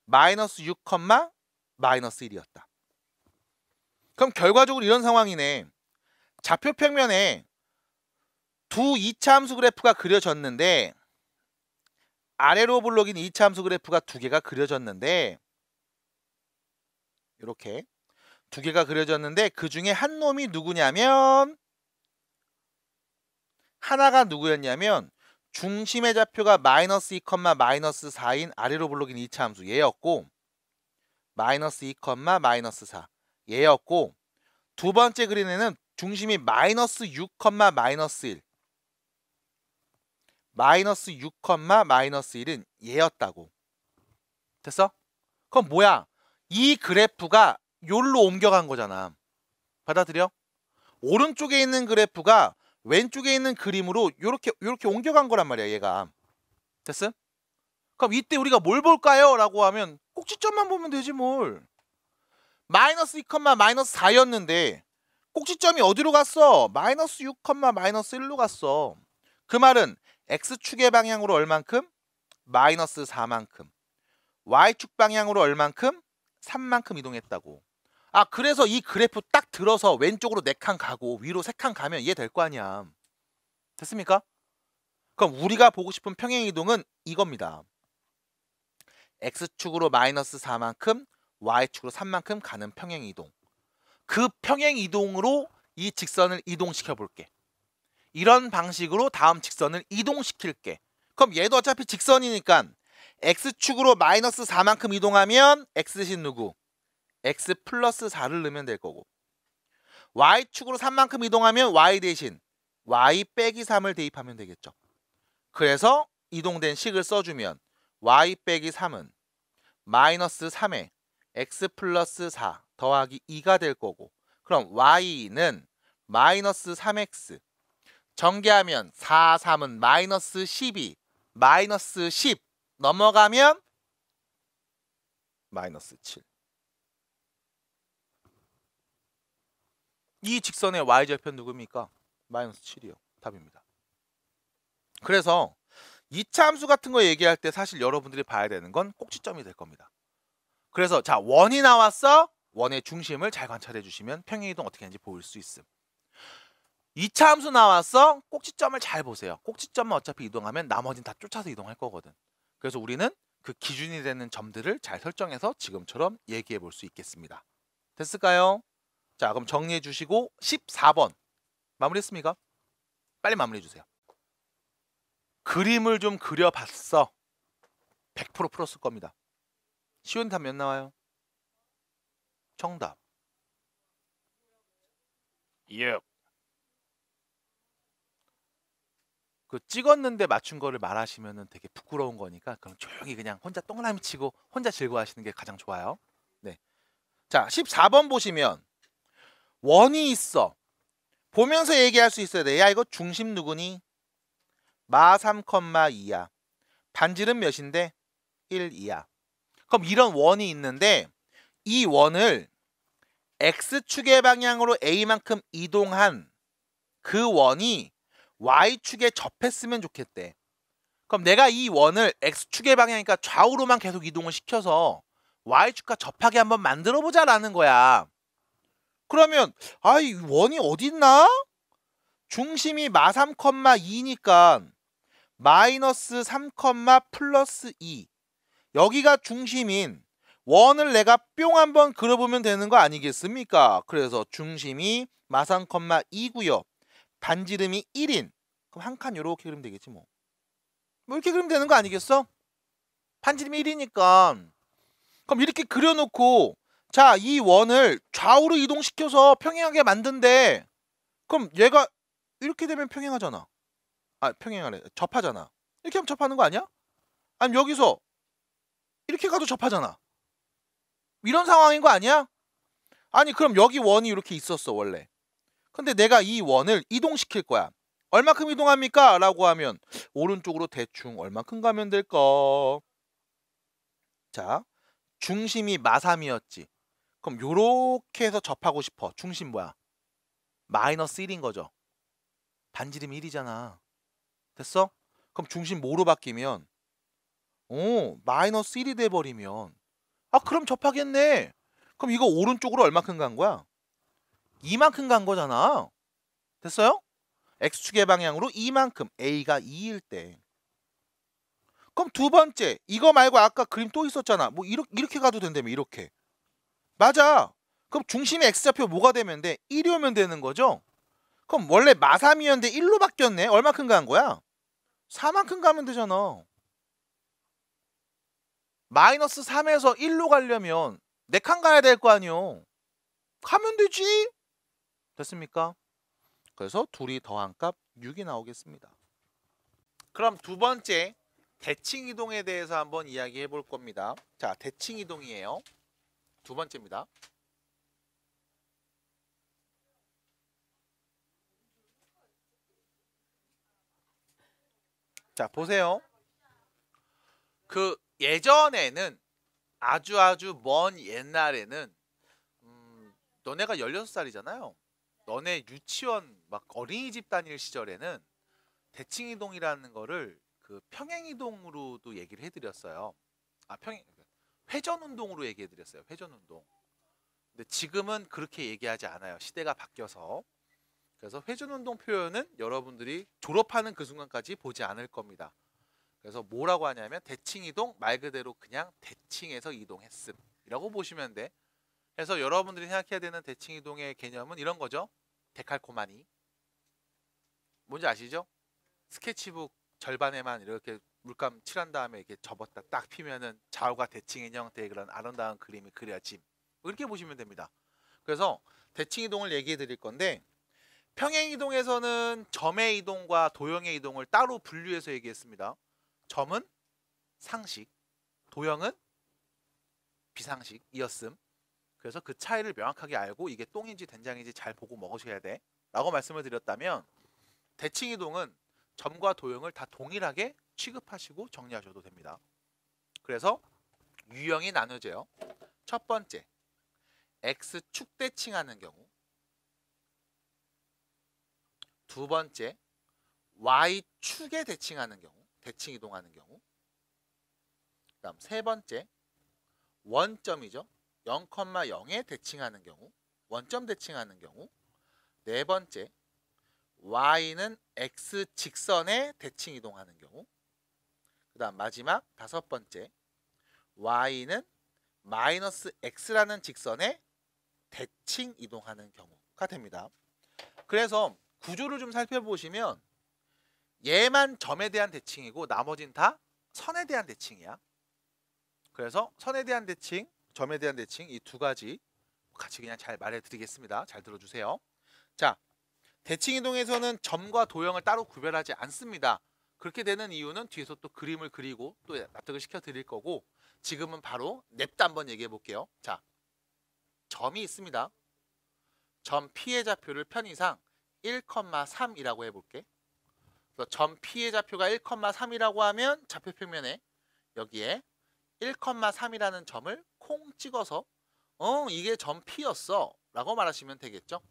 마이너스 6, 마이너스 1이었다. 그럼 결과적으로 이런 상황이네. 좌표 평면에 두 2차 함수 그래프가 그려졌는데 아래로 블록인 2차 함수 그래프가 두 개가 그려졌는데 이렇게 두 개가 그려졌는데 그 중에 한 놈이 누구냐면 하나가 누구였냐면 중심의 좌표가 마이너스 2, 마이너스 4인 아래로 블록인 2차 함수 얘였고 마이너스 2, 마이너스 4 얘였고 두 번째 그린 애는 중심이 마이너스 6, 마이너스 1 마이너스 6, 마이너스 1은 얘였다고. 됐어? 그럼 뭐야? 이 그래프가 요로 옮겨간 거잖아. 받아들여? 오른쪽에 있는 그래프가 왼쪽에 있는 그림으로 요렇게 옮겨간 거란 말이야. 얘가. 됐어? 그럼 이때 우리가 뭘 볼까요? 라고 하면 꼭지점만 보면 되지 뭘. 마이너스 2, 마이너스 4였는데 꼭지점이 어디로 갔어? 마이너스 6, 마이너스 1로 갔어. 그 말은 x축의 방향으로 얼만큼? 마이너스 4만큼. y축 방향으로 얼만큼? 3만큼 이동했다고. 아, 그래서 이 그래프 딱 들어서 왼쪽으로 4칸 가고 위로 3칸 가면 이해될 거 아니야. 됐습니까? 그럼 우리가 보고 싶은 평행이동은 이겁니다. x축으로 마이너스 4만큼, y축으로 3만큼 가는 평행이동. 그 평행이동으로 이 직선을 이동시켜 볼게. 이런 방식으로 다음 직선을 이동시킬게. 그럼 얘도 어차피 직선이니까 x축으로 마이너스 4만큼 이동하면 x신 누구? x 플러스 4를 넣으면 될 거고, y축으로 3만큼 이동하면 y 대신 y 빼기 3을 대입하면 되겠죠. 그래서 이동된 식을 써주면 y 빼기 3은 마이너스 3에 x 플러스 4 더하기 2가 될 거고, 그럼 y는 마이너스 3x 전개하면 4, 3은 마이너스 12, 마이너스 10 넘어가면 마이너스 7. 이 직선의 y절편 누굽니까? 마이너스 7이요. 답입니다. 그래서 2차 함수 같은 거 얘기할 때 사실 여러분들이 봐야 되는 건 꼭지점이 될 겁니다. 그래서 자, 원이 나왔어. 원의 중심을 잘 관찰해 주시면 평행이동 어떻게 하는지 보일 수 있음. 2차 함수 나왔어. 꼭지점을 잘 보세요. 꼭지점만 어차피 이동하면 나머지는 다 쫓아서 이동할 거거든. 그래서 우리는 그 기준이 되는 점들을 잘 설정해서 지금처럼 얘기해 볼 수 있겠습니다. 됐을까요? 자, 그럼 정리해 주시고 14번 마무리했습니까? 빨리 마무리해 주세요. 그림을 좀 그려봤어. 100% 풀었을 겁니다. 쉬운 답 몇 나와요? 정답 6. 그 찍었는데 맞춘 거를 말하시면 되게 부끄러운 거니까 그럼 조용히 그냥 혼자 동그라미 치고 혼자 즐거워하시는 게 가장 좋아요. 네. 자, 14번 보시면 원이 있어. 보면서 얘기할 수 있어야 돼. 야, 이거 중심 누구니? 마 3,2야. 반지름 몇인데? 1, 2야. 그럼 이런 원이 있는데 이 원을 x축의 방향으로 a만큼 이동한 그 원이 y축에 접했으면 좋겠대. 그럼 내가 이 원을 x축의 방향이니까 좌우로만 계속 이동을 시켜서 y축과 접하게 한번 만들어 보자라는 거야. 그러면 이 원이 어디 있나? 중심이 마 3,2니까 마이너스 3, 플러스 2. 여기가 중심인 원을 내가 뿅 한번 그려보면 되는 거 아니겠습니까? 그래서 중심이 마 3,2고요. 반지름이 1인. 그럼 한 칸 이렇게 그리면 되겠지 뭐. 뭐 이렇게 그리면 되는 거 아니겠어? 반지름이 1이니까. 그럼 이렇게 그려놓고 자, 이 원을 좌우로 이동시켜서 평행하게 만든대. 그럼 얘가 이렇게 되면 평행하잖아. 평행하래. 접하잖아. 이렇게 하면 접하는 거 아니야? 아니면 여기서 이렇게 가도 접하잖아. 이런 상황인 거 아니야? 아니, 그럼 여기 원이 이렇게 있었어 원래. 근데 내가 이 원을 이동시킬 거야. 얼마큼 이동합니까? 라고 하면 오른쪽으로 대충 얼마큼 가면 될까? 자, 중심이 마3이었지. 그럼 요렇게 해서 접하고 싶어. 중심 뭐야? 마이너스 1인 거죠. 반지름이 1이잖아. 됐어? 그럼 중심 뭐로 바뀌면? 마이너스 1이 돼버리면 그럼 접하겠네. 그럼 이거 오른쪽으로 얼마큼 간 거야? 이만큼 간 거잖아. 됐어요? x축의 방향으로 이만큼, a가 2일 때. 그럼 두 번째, 이거 말고 아까 그림 또 있었잖아. 뭐 이렇게 가도 된다며. 이렇게. 맞아. 그럼 중심의 x좌표 뭐가 되면 돼? 1이 오면 되는 거죠? 그럼 원래 마3이었는데 1로 바뀌었네. 얼마큼 간 거야? 4만큼 가면 되잖아. 마이너스 3에서 1로 가려면 4칸 가야 될 거 아니요. 가면 되지. 됐습니까? 그래서 둘이 더한 값 6이 나오겠습니다. 그럼 두 번째 대칭 이동에 대해서 한번 이야기해 볼 겁니다. 자, 대칭 이동이에요. 두 번째입니다. 자, 보세요. 그 예전에는 아주 먼 옛날에는 너네가 16살이잖아요. 너네 유치원 막 어린이집 다닐 시절에는 대칭이동이라는 거를 그 평행이동으로도 얘기를 해드렸어요. 회전운동으로 얘기해드렸어요. 회전운동. 근데 지금은 그렇게 얘기하지 않아요. 시대가 바뀌어서. 그래서 회전운동 표현은 여러분들이 졸업하는 그 순간까지 보지 않을 겁니다. 그래서 뭐라고 하냐면 대칭이동 말 그대로 그냥 대칭에서 이동했음이라고 보시면 돼. 그래서 여러분들이 생각해야 되는 대칭이동의 개념은 이런 거죠. 데칼코마니. 뭔지 아시죠? 스케치북 절반에만 이렇게 물감 칠한 다음에 이렇게 접었다 딱 피면은 좌우가 대칭인 형태의 그런 아름다운 그림이 그려짐. 이렇게 보시면 됩니다. 그래서 대칭이동을 얘기해 드릴 건데 평행이동에서는 점의 이동과 도형의 이동을 따로 분류해서 얘기했습니다. 점은 상식, 도형은 비상식이었음. 그래서 그 차이를 명확하게 알고 이게 똥인지 된장인지 잘 보고 먹으셔야 돼 라고 말씀을 드렸다면 대칭이동은 점과 도형을 다 동일하게 취급하시고 정리하셔도 됩니다. 그래서 유형이 나눠져요. 첫 번째, X축 대칭하는 경우. 두 번째, Y축에 대칭하는 경우, 대칭 이동하는 경우. 그 다음 세 번째, 원점이죠. 0,0에 대칭하는 경우, 원점 대칭하는 경우. 네 번째, Y는 X 직선에 대칭 이동하는 경우. 그 다음 마지막 다섯 번째, Y는 마이너스 X라는 직선에 대칭 이동하는 경우가 됩니다. 그래서 구조를 좀 살펴보시면 얘만 점에 대한 대칭이고 나머지는 다 선에 대한 대칭이야. 그래서 선에 대한 대칭, 점에 대한 대칭 이 두 가지 같이 그냥 잘 말해드리겠습니다. 잘 들어주세요. 자, 대칭 이동에서는 점과 도형을 따로 구별하지 않습니다. 그렇게 되는 이유는 뒤에서 또 그림을 그리고 또 납득을 시켜 드릴 거고 지금은 바로 냅다 한번 얘기해 볼게요. 자, 점이 있습니다. 점 P의 좌표를 편의상 1,3이라고 해볼게. 그래서 점 P의 좌표가 1,3이라고 하면 좌표 평면에 여기에 1,3이라는 점을 콩 찍어서 이게 점 P였어 라고 말하시면 되겠죠.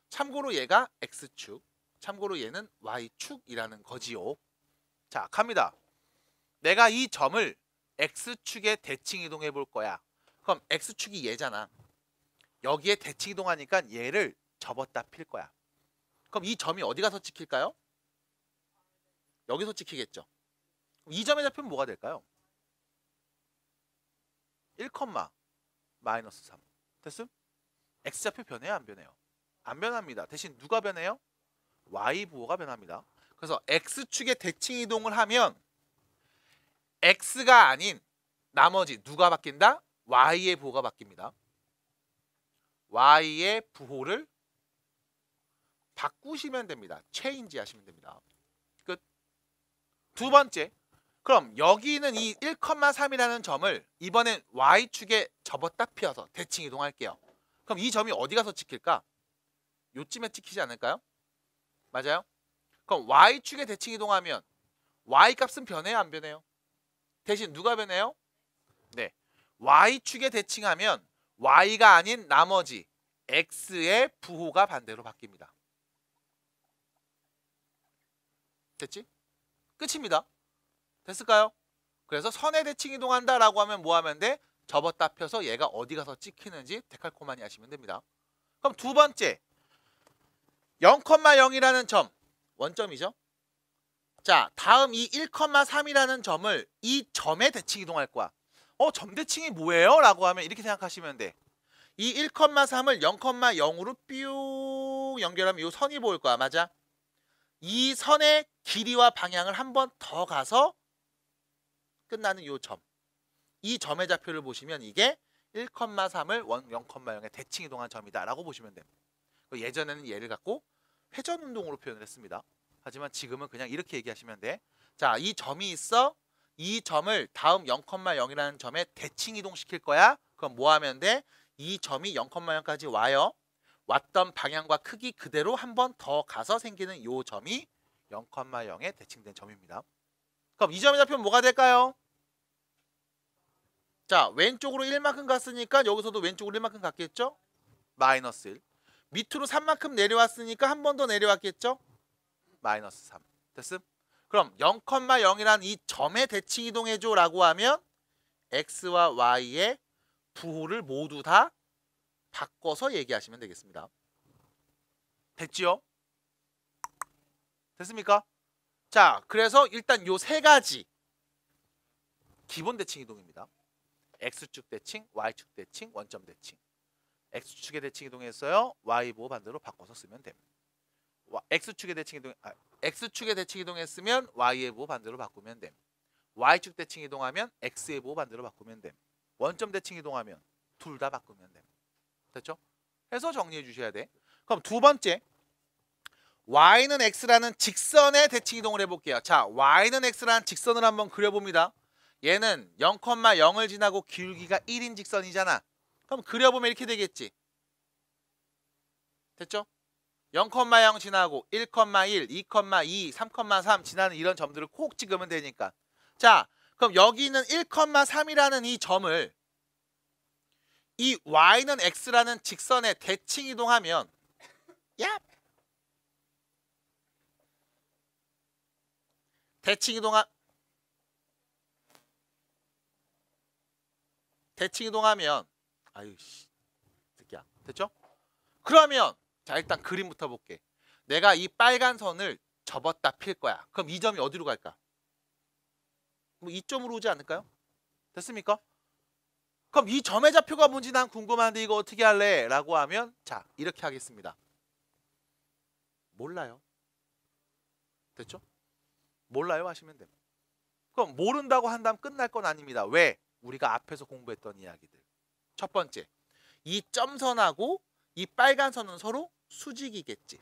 참고로 얘가 X축, 참고로 얘는 Y축이라는 거지요. 자, 갑니다. 내가 이 점을 X축에 대칭 이동해 볼 거야. 그럼 X축이 얘잖아. 여기에 대칭 이동하니까 얘를 접었다 필 거야. 그럼 이 점이 어디 가서 찍힐까요? 여기서 찍히겠죠. 이 점의 좌표는 뭐가 될까요? 1, 마이너스 3. 됐음? X좌표 변해요? 안 변해요? 안 변합니다. 대신 누가 변해요? Y부호가 변합니다. 그래서 X축에 대칭 이동을 하면 X가 아닌 나머지 누가 바뀐다? Y의 부호가 바뀝니다. Y의 부호를 바꾸시면 됩니다. 체인지 하시면 됩니다. 끝. 두 번째, 그럼 여기는 이 1,3이라는 점을 이번엔 Y축에 접었다 펴서 대칭 이동할게요. 그럼 이 점이 어디 가서 찍힐까? 요쯤에 찍히지 않을까요? 맞아요? 그럼 Y축에 대칭 이동하면 Y값은 변해요? 안 변해요? 대신 누가 변해요? 네, Y축에 대칭하면 Y가 아닌 나머지 X의 부호가 반대로 바뀝니다. 됐지? 끝입니다. 됐을까요? 그래서 선에 대칭 이동한다라고 하면 뭐 하면 돼? 접었다 펴서 얘가 어디 가서 찍히는지 데칼코마니 하시면 됩니다. 그럼 두 번째, 0,0이라는 점, 원점이죠. 자, 다음 이 1,3이라는 점을 이 점에 대칭 이동할 거야. 점 대칭이 뭐예요? 라고 하면 이렇게 생각하시면 돼. 이 1,3을 0,0으로 뿅 연결하면 이 선이 보일 거야. 맞아? 이 선의 길이와 방향을 한 번 더 가서 끝나는 이 점. 이 점의 좌표를 보시면 이게 1,3을 0,0에 대칭 이동한 점이다 라고 보시면 됩니다. 예전에는 얘를 갖고 회전운동으로 표현을 했습니다. 하지만 지금은 그냥 이렇게 얘기하시면 돼. 자, 이 점이 있어. 이 점을 다음 0,0이라는 점에 대칭 이동시킬 거야. 그럼 뭐 하면 돼? 이 점이 0,0까지 와요. 왔던 방향과 크기 그대로 한 번 더 가서 생기는 이 점이 0,0에 대칭된 점입니다. 그럼 이 점의 좌표는 뭐가 될까요? 자, 왼쪽으로 1만큼 갔으니까 여기서도 왼쪽으로 1만큼 갔겠죠? 마이너스 1. 밑으로 3만큼 내려왔으니까 한 번 더 내려왔겠죠? 마이너스 3. 됐음? 그럼 0,0이란 이 점의 대칭 이동해줘 라고 하면 x와 y의 부호를 모두 다 바꿔서 얘기하시면 되겠습니다. 됐지요? 됐습니까? 자, 그래서 일단 요 세 가지 기본 대칭 이동입니다. x축 대칭, y축 대칭, 원점 대칭. x축의 대칭 이동했어요. y 부호 반대로 바꿔서 쓰면 됩니다. x축의 대칭 이동했으면 y의 부호 반대로 바꾸면 됨. y축 대칭 이동하면 x의 부호 반대로 바꾸면 됨. 원점 대칭 이동하면 둘 다 바꾸면 됨. 됐죠? 해서 정리해 주셔야 돼. 그럼 두 번째, y는 x라는 직선의 대칭 이동을 해볼게요. 자, y는 x라는 직선을 한번 그려봅니다. 얘는 0,0을 지나고 기울기가 1인 직선이잖아. 그럼 그려보면 이렇게 되겠지. 됐죠? 0,0 지나고 1,1, 2,2, 3,3 지나는 이런 점들을 콕 찍으면 되니까. 자, 그럼 여기 있는 1,3이라는 이 점을 이 y는 x라는 직선에 대칭 이동하면 대칭 이동하면 아유 씨 새끼야. 됐죠? 그러면 자, 일단 그림부터 볼게. 내가 이 빨간 선을 접었다 필 거야. 그럼 이 점이 어디로 갈까? 뭐 이점으로 오지 않을까요? 됐습니까? 그럼 이 점의 좌표가 뭔지 난 궁금한데 이거 어떻게 할래? 라고 하면 자, 이렇게 하겠습니다. 몰라요. 됐죠? 몰라요 하시면 됩니다. 그럼 모른다고 한다면 끝날 건 아닙니다. 왜? 우리가 앞에서 공부했던 이야기들. 첫 번째, 이 점선하고 이 빨간 선은 서로 수직이겠지.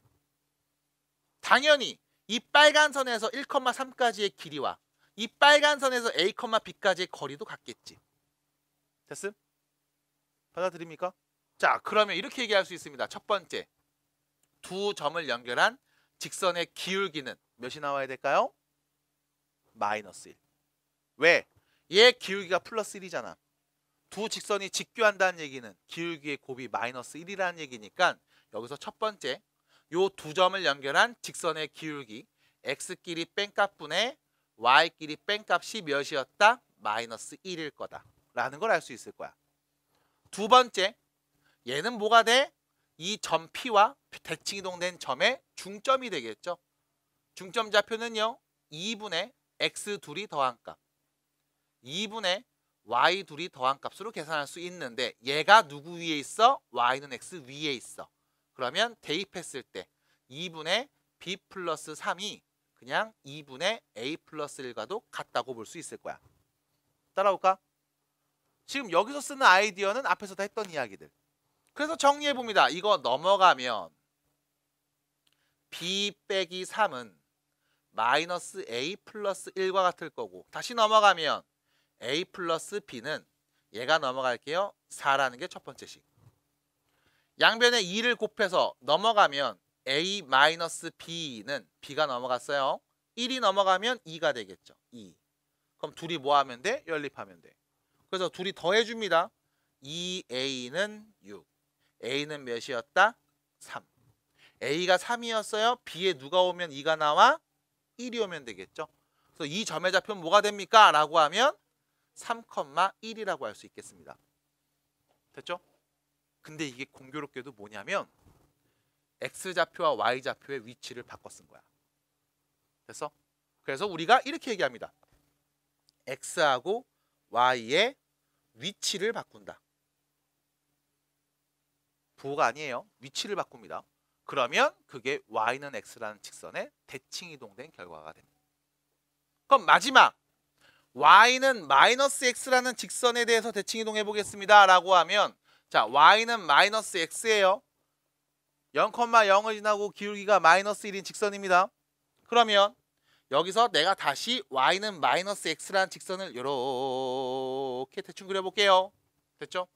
당연히 이 빨간 선에서 1,3까지의 길이와 이 빨간 선에서 A, B까지의 거리도 같겠지. 됐음? 받아들입니까? 자, 그러면 이렇게 얘기할 수 있습니다. 첫 번째, 두 점을 연결한 직선의 기울기는 몇이 나와야 될까요? 마이너스 1. 왜? 얘 기울기가 플러스 1이잖아. 두 직선이 직교한다는 얘기는 기울기의 곱이 마이너스 1이라는 얘기니까 여기서 첫 번째, 요 두 점을 연결한 직선의 기울기 x끼리 뺀값분의 y끼리 뺀값이 몇이었다? 마이너스 1일 거다 라는 걸 알 수 있을 거야. 두 번째, 얘는 뭐가 돼? 이 점 P와 대칭 이동된 점의 중점이 되겠죠. 중점 좌표는요 2분의 x 둘이 더한 값 2분의 y 둘이 더한 값으로 계산할 수 있는데 얘가 누구 위에 있어? y는 x 위에 있어. 그러면 대입했을 때 2분의 b 플러스 3이 그냥 2분의 a 플러스 1과도 같다고 볼 수 있을 거야. 따라올까? 지금 여기서 쓰는 아이디어는 앞에서 다 했던 이야기들. 그래서 정리해봅니다. 이거 넘어가면 b 빼기 3은 마이너스 a 플러스 1과 같을 거고 다시 넘어가면 a 플러스 b는 얘가 넘어갈게요. 4라는 게 첫 번째 식. 양변에 2를 곱해서 넘어가면 a 마이너스 b는 b가 넘어갔어요. 1이 넘어가면 2가 되겠죠. 2. 그럼 둘이 뭐 하면 돼? 연립하면 돼. 그래서 둘이 더해줍니다. 2a는 6. a는 몇이었다? 3. a가 3이었어요. b에 누가 오면 2가 나와? 1이 오면 되겠죠. 그래서 이 점의 좌표는 뭐가 됩니까? 라고 하면 3,1이라고 할 수 있겠습니다. 됐죠? 근데 이게 공교롭게도 뭐냐면 x좌표와 y좌표의 위치를 바꿔 쓴 거야. 됐어? 그래서 우리가 이렇게 얘기합니다. x하고 y의 위치를 바꾼다. 부호가 아니에요. 위치를 바꿉니다. 그러면 그게 y는 x라는 직선에 대칭 이동된 결과가 됩니다. 그럼 마지막 y는 마이너스 x라는 직선에 대해서 대칭 이동해 보겠습니다. 라고 하면 자, y는 마이너스 x예요. 0,0을 지나고 기울기가 마이너스 1인 직선입니다. 그러면 여기서 내가 다시 y는 마이너스 x라는 직선을 이렇게 대충 그려볼게요. 됐죠?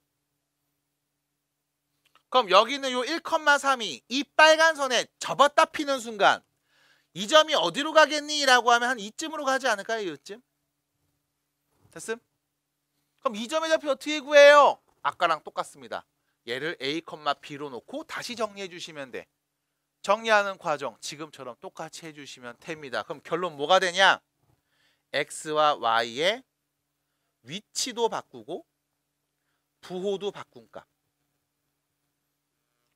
그럼 여기는 요 1,3이 이 빨간 선에 접었다 피는 순간 이 점이 어디로 가겠니? 라고 하면 한 이쯤으로 가지 않을까요? 이쯤? 됐음? 그럼 이 점의 좌표 어떻게 구해요? 아까랑 똑같습니다. 얘를 a, b로 놓고 다시 정리해 주시면 돼. 정리하는 과정 지금처럼 똑같이 해주시면 됩니다. 그럼 결론 뭐가 되냐? x와 y의 위치도 바꾸고 부호도 바꾼 값.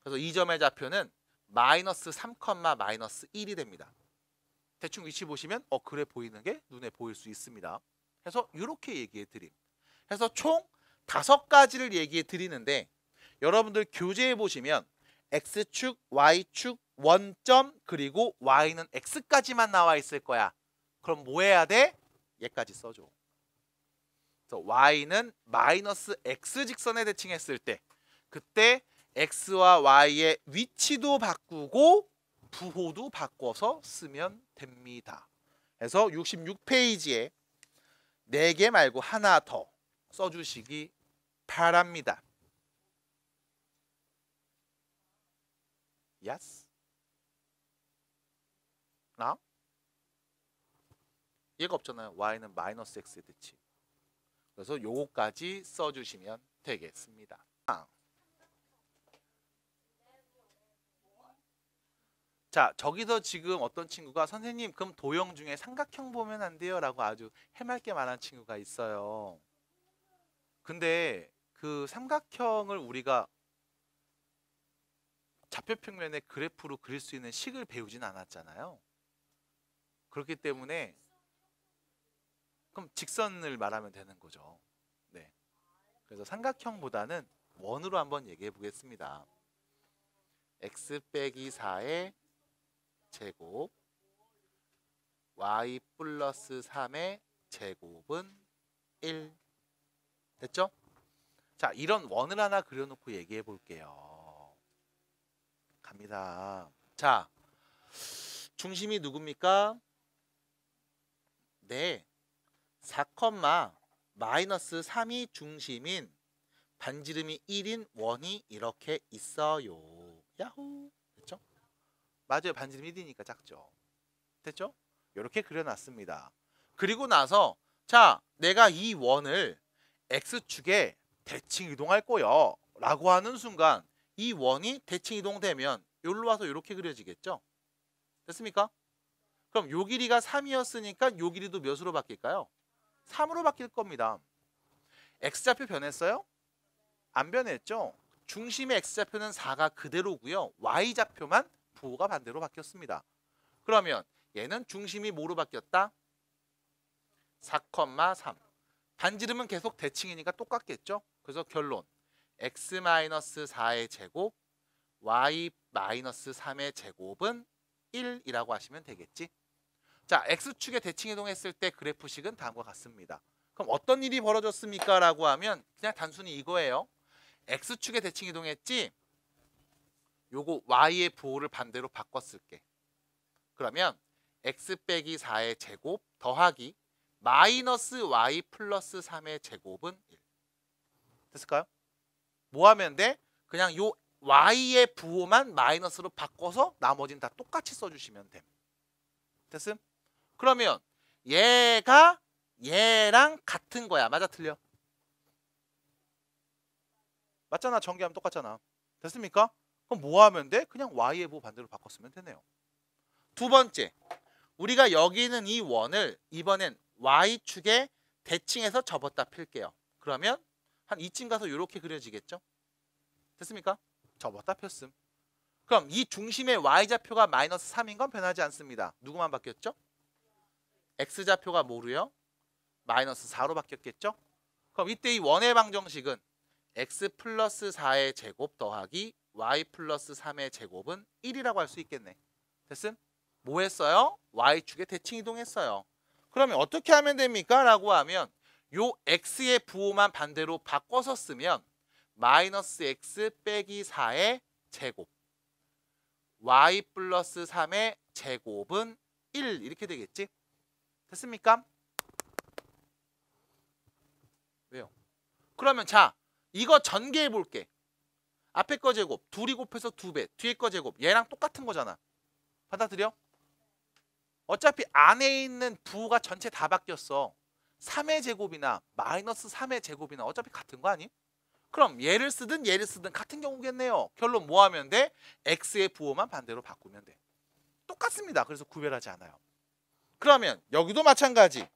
그래서 이 점의 좌표는 마이너스 3, 마이너스 1이 됩니다. 대충 위치 보시면 그래 보이는 게 눈에 보일 수 있습니다. 그래서 이렇게 얘기해 드림. 그래서 총 5가지를 얘기해 드리는데 여러분들 교재에 보시면 x축, y축, 원점 그리고 y는 x까지만 나와 있을 거야. 그럼 뭐 해야 돼? 얘까지 써줘. 그래서 y는 마이너스 x 직선에 대칭했을 때 그때 x와 y의 위치도 바꾸고 부호도 바꿔서 쓰면 됩니다. 그래서 66페이지에 4개 말고 하나 더 써주시기 바랍니다. Yes? 나? 얘가 없잖아요. y는 마이너스 x에 대칭. 그래서 요거까지 써주시면 되겠습니다. 자, 저기서 지금 어떤 친구가 선생님 그럼 도형 중에 삼각형 보면 안 돼요? 라고 아주 해맑게 말한 친구가 있어요. 근데 그 삼각형을 우리가 좌표평면의 그래프로 그릴 수 있는 식을 배우진 않았잖아요. 그렇기 때문에 그럼 직선을 말하면 되는 거죠. 네. 그래서 삼각형보다는 원으로 한번 얘기해 보겠습니다. x 빼기 4의 제곱 y 플러스 3의 제곱은 1 됐죠? 자, 이런 원을 하나 그려놓고 얘기해 볼게요. 갑니다. 자, 중심이 누굽니까? 네, 4, 마이너스 3이 중심인 반지름이 1인 원이 이렇게 있어요. 야호. 됐죠? 맞아요. 반지름 1이니까 작죠. 됐죠? 이렇게 그려놨습니다. 그리고 나서 자, 내가 이 원을 x축에 대칭 이동할 거요 라고 하는 순간 이 원이 대칭 이동되면 여기로 와서 이렇게 그려지겠죠? 됐습니까? 그럼 요 길이가 3이었으니까 요 길이도 몇으로 바뀔까요? 3으로 바뀔 겁니다. x좌표 변했어요? 안 변했죠? 중심의 x좌표는 4가 그대로고요. y좌표만 부호가 반대로 바뀌었습니다. 그러면 얘는 중심이 뭐로 바뀌었다? 4, 3. 반지름은 계속 대칭이니까 똑같겠죠? 그래서 결론 x-4의 제곱 y-3의 제곱은 1이라고 하시면 되겠지? 자, x축에 대칭 이동했을 때 그래프식은 다음과 같습니다. 그럼 어떤 일이 벌어졌습니까? 라고 하면 그냥 단순히 이거예요. x축에 대칭 이동했지? 요거 y의 부호를 반대로 바꿨을게. 그러면 x 빼기 4의 제곱 더하기 마이너스 y 플러스 3의 제곱은 1. 됐을까요? 뭐 하면 돼? 그냥 요 y의 부호만 마이너스로 바꿔서 나머지는 다 똑같이 써주시면 됨. 됐음? 그러면 얘가 얘랑 같은 거야. 맞아 틀려? 맞잖아. 전개하면 똑같잖아. 됐습니까? 그럼 뭐 하면 돼? 그냥 y의 부호 반대로 바꿨으면 되네요. 두 번째, 우리가 여기 있는 이 원을 이번엔 y축에 대칭해서 접었다 필게요. 그러면 한 이쯤 가서 이렇게 그려지겠죠? 됐습니까? 접었다 폈음. 그럼 이 중심의 y좌표가 마이너스 3인 건 변하지 않습니다. 누구만 바뀌었죠? x좌표가 뭐로요? 마이너스 4로 바뀌었겠죠? 그럼 이때 이 원의 방정식은 x 플러스 4의 제곱 더하기 y 플러스 3의 제곱은 1이라고 할 수 있겠네. 됐음? 뭐 했어요? y축에 대칭 이동했어요. 그러면 어떻게 하면 됩니까? 라고 하면 요 x의 부호만 반대로 바꿔서 쓰면 마이너스 x 빼기 4의 제곱 y 플러스 3의 제곱은 1 이렇게 되겠지? 됐습니까? 왜요? 그러면 자, 이거 전개해 볼게. 앞에 거 제곱 둘이 곱해서 2배, 뒤에 거 제곱 얘랑 똑같은 거잖아. 받아들여? 어차피 안에 있는 부호가 전체 다 바뀌었어. 3의 제곱이나 마이너스 3의 제곱이나 어차피 같은 거 아님? 그럼 얘를 쓰든 같은 경우겠네요. 결론 뭐 하면 돼? x의 부호만 반대로 바꾸면 돼. 똑같습니다. 그래서 구별하지 않아요. 그러면 여기도 마찬가지.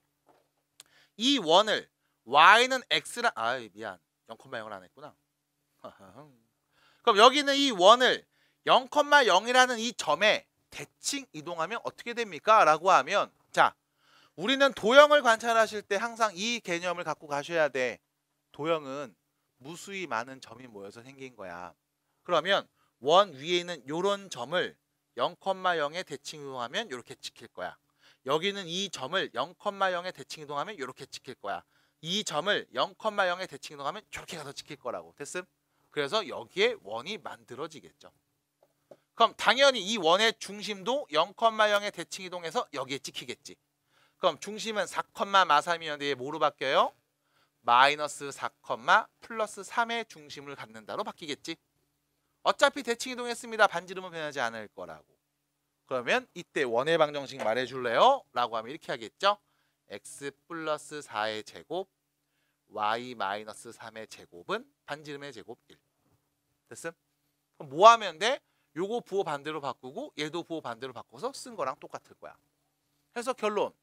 이 원을 y는 x라 미안. 0,0을 안 했구나. 그럼 여기는 이 원을 0,0이라는 이 점에 대칭 이동하면 어떻게 됩니까? 라고 하면 자, 우리는 도형을 관찰하실 때 항상 이 개념을 갖고 가셔야 돼. 도형은 무수히 많은 점이 모여서 생긴 거야. 그러면 원 위에 있는 이런 점을 0,0에 대칭 이동하면 이렇게 찍힐 거야. 여기는 이 점을 0,0에 대칭 이동하면 이렇게 찍힐 거야. 이 점을 0,0에 대칭 이동하면 저렇게 가서 찍힐 거라고. 됐음? 그래서 여기에 원이 만들어지겠죠. 그럼 당연히 이 원의 중심도 0,0에 대칭 이동해서 여기에 찍히겠지. 그럼 중심은 4, 마3이었는데 얘 뭐로 바뀌어요? 마이너스 4, 플러스 3의 중심을 갖는다로 바뀌겠지. 어차피 대칭 이동했습니다. 반지름은 변하지 않을 거라고. 그러면 이때 원의 방정식 말해줄래요? 라고 하면 이렇게 하겠죠. x 플러스 4의 제곱 y 마이너스 3의 제곱은 반지름의 제곱 1. 됐음? 그럼 뭐 하면 돼? 요거 부호 반대로 바꾸고 얘도 부호 반대로 바꿔서 쓴 거랑 똑같을 거야. 그래서 결론.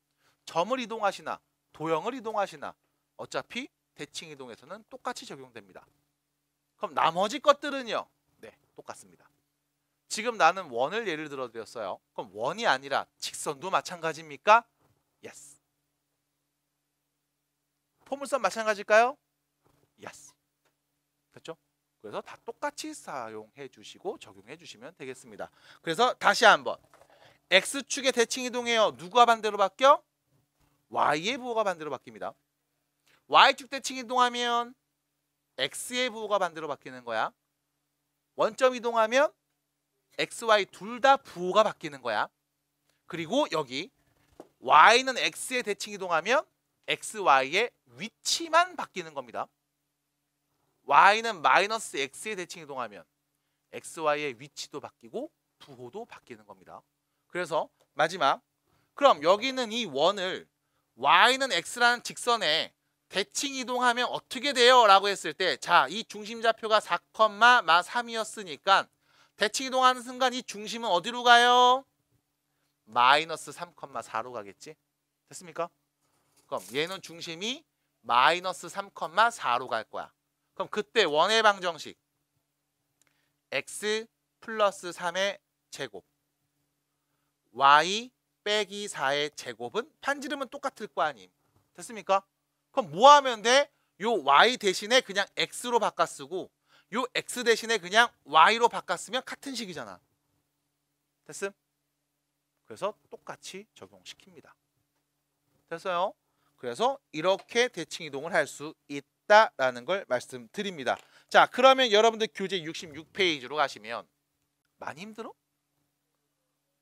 점을 이동하시나 도형을 이동하시나 어차피 대칭 이동에서는 똑같이 적용됩니다. 그럼 나머지 것들은요. 네, 똑같습니다. 지금 나는 원을 예를 들어 드렸어요. 그럼 원이 아니라 직선도 마찬가지입니까? Yes. 포물선 마찬가지일까요? Yes. 됐죠? 그래서 다 똑같이 사용해 주시고 적용해 주시면 되겠습니다. 그래서 다시 한번 X축의 대칭 이동해요. 누가 반대로 바뀌어? Y의 부호가 반대로 바뀝니다. Y축 대칭 이동하면 X의 부호가 반대로 바뀌는 거야. 원점 이동하면 X, Y 둘 다 부호가 바뀌는 거야. 그리고 여기 Y는 X의 대칭 이동하면 X, Y의 위치만 바뀌는 겁니다. Y는 마이너스 X의 대칭 이동하면 X, Y의 위치도 바뀌고 부호도 바뀌는 겁니다. 그래서 마지막 그럼 여기는 이 원을 Y는 X라는 직선에 대칭 이동하면 어떻게 돼요? 라고 했을 때 자, 이 중심좌표가 4, 마3이었으니까 대칭 이동하는 순간 이 중심은 어디로 가요? 마이너스 3, 4로 가겠지? 됐습니까? 그럼 얘는 중심이 마이너스 3, 4로 갈 거야. 그럼 그때 원의 방정식 x 플러스 3의 제곱 y 빼기 4의 제곱은 반지름은 똑같을 거 아님. 됐습니까? 그럼 뭐 하면 돼? 요 y 대신에 그냥 x로 바꿔 쓰고 요 x 대신에 그냥 y로 바꿔 쓰면 같은 식이잖아. 됐음? 그래서 똑같이 적용시킵니다. 됐어요? 그래서 이렇게 대칭 이동을 할 수 있다라는 걸 말씀드립니다. 자, 그러면 여러분들 교재 66페이지로 가시면 많이 힘들어?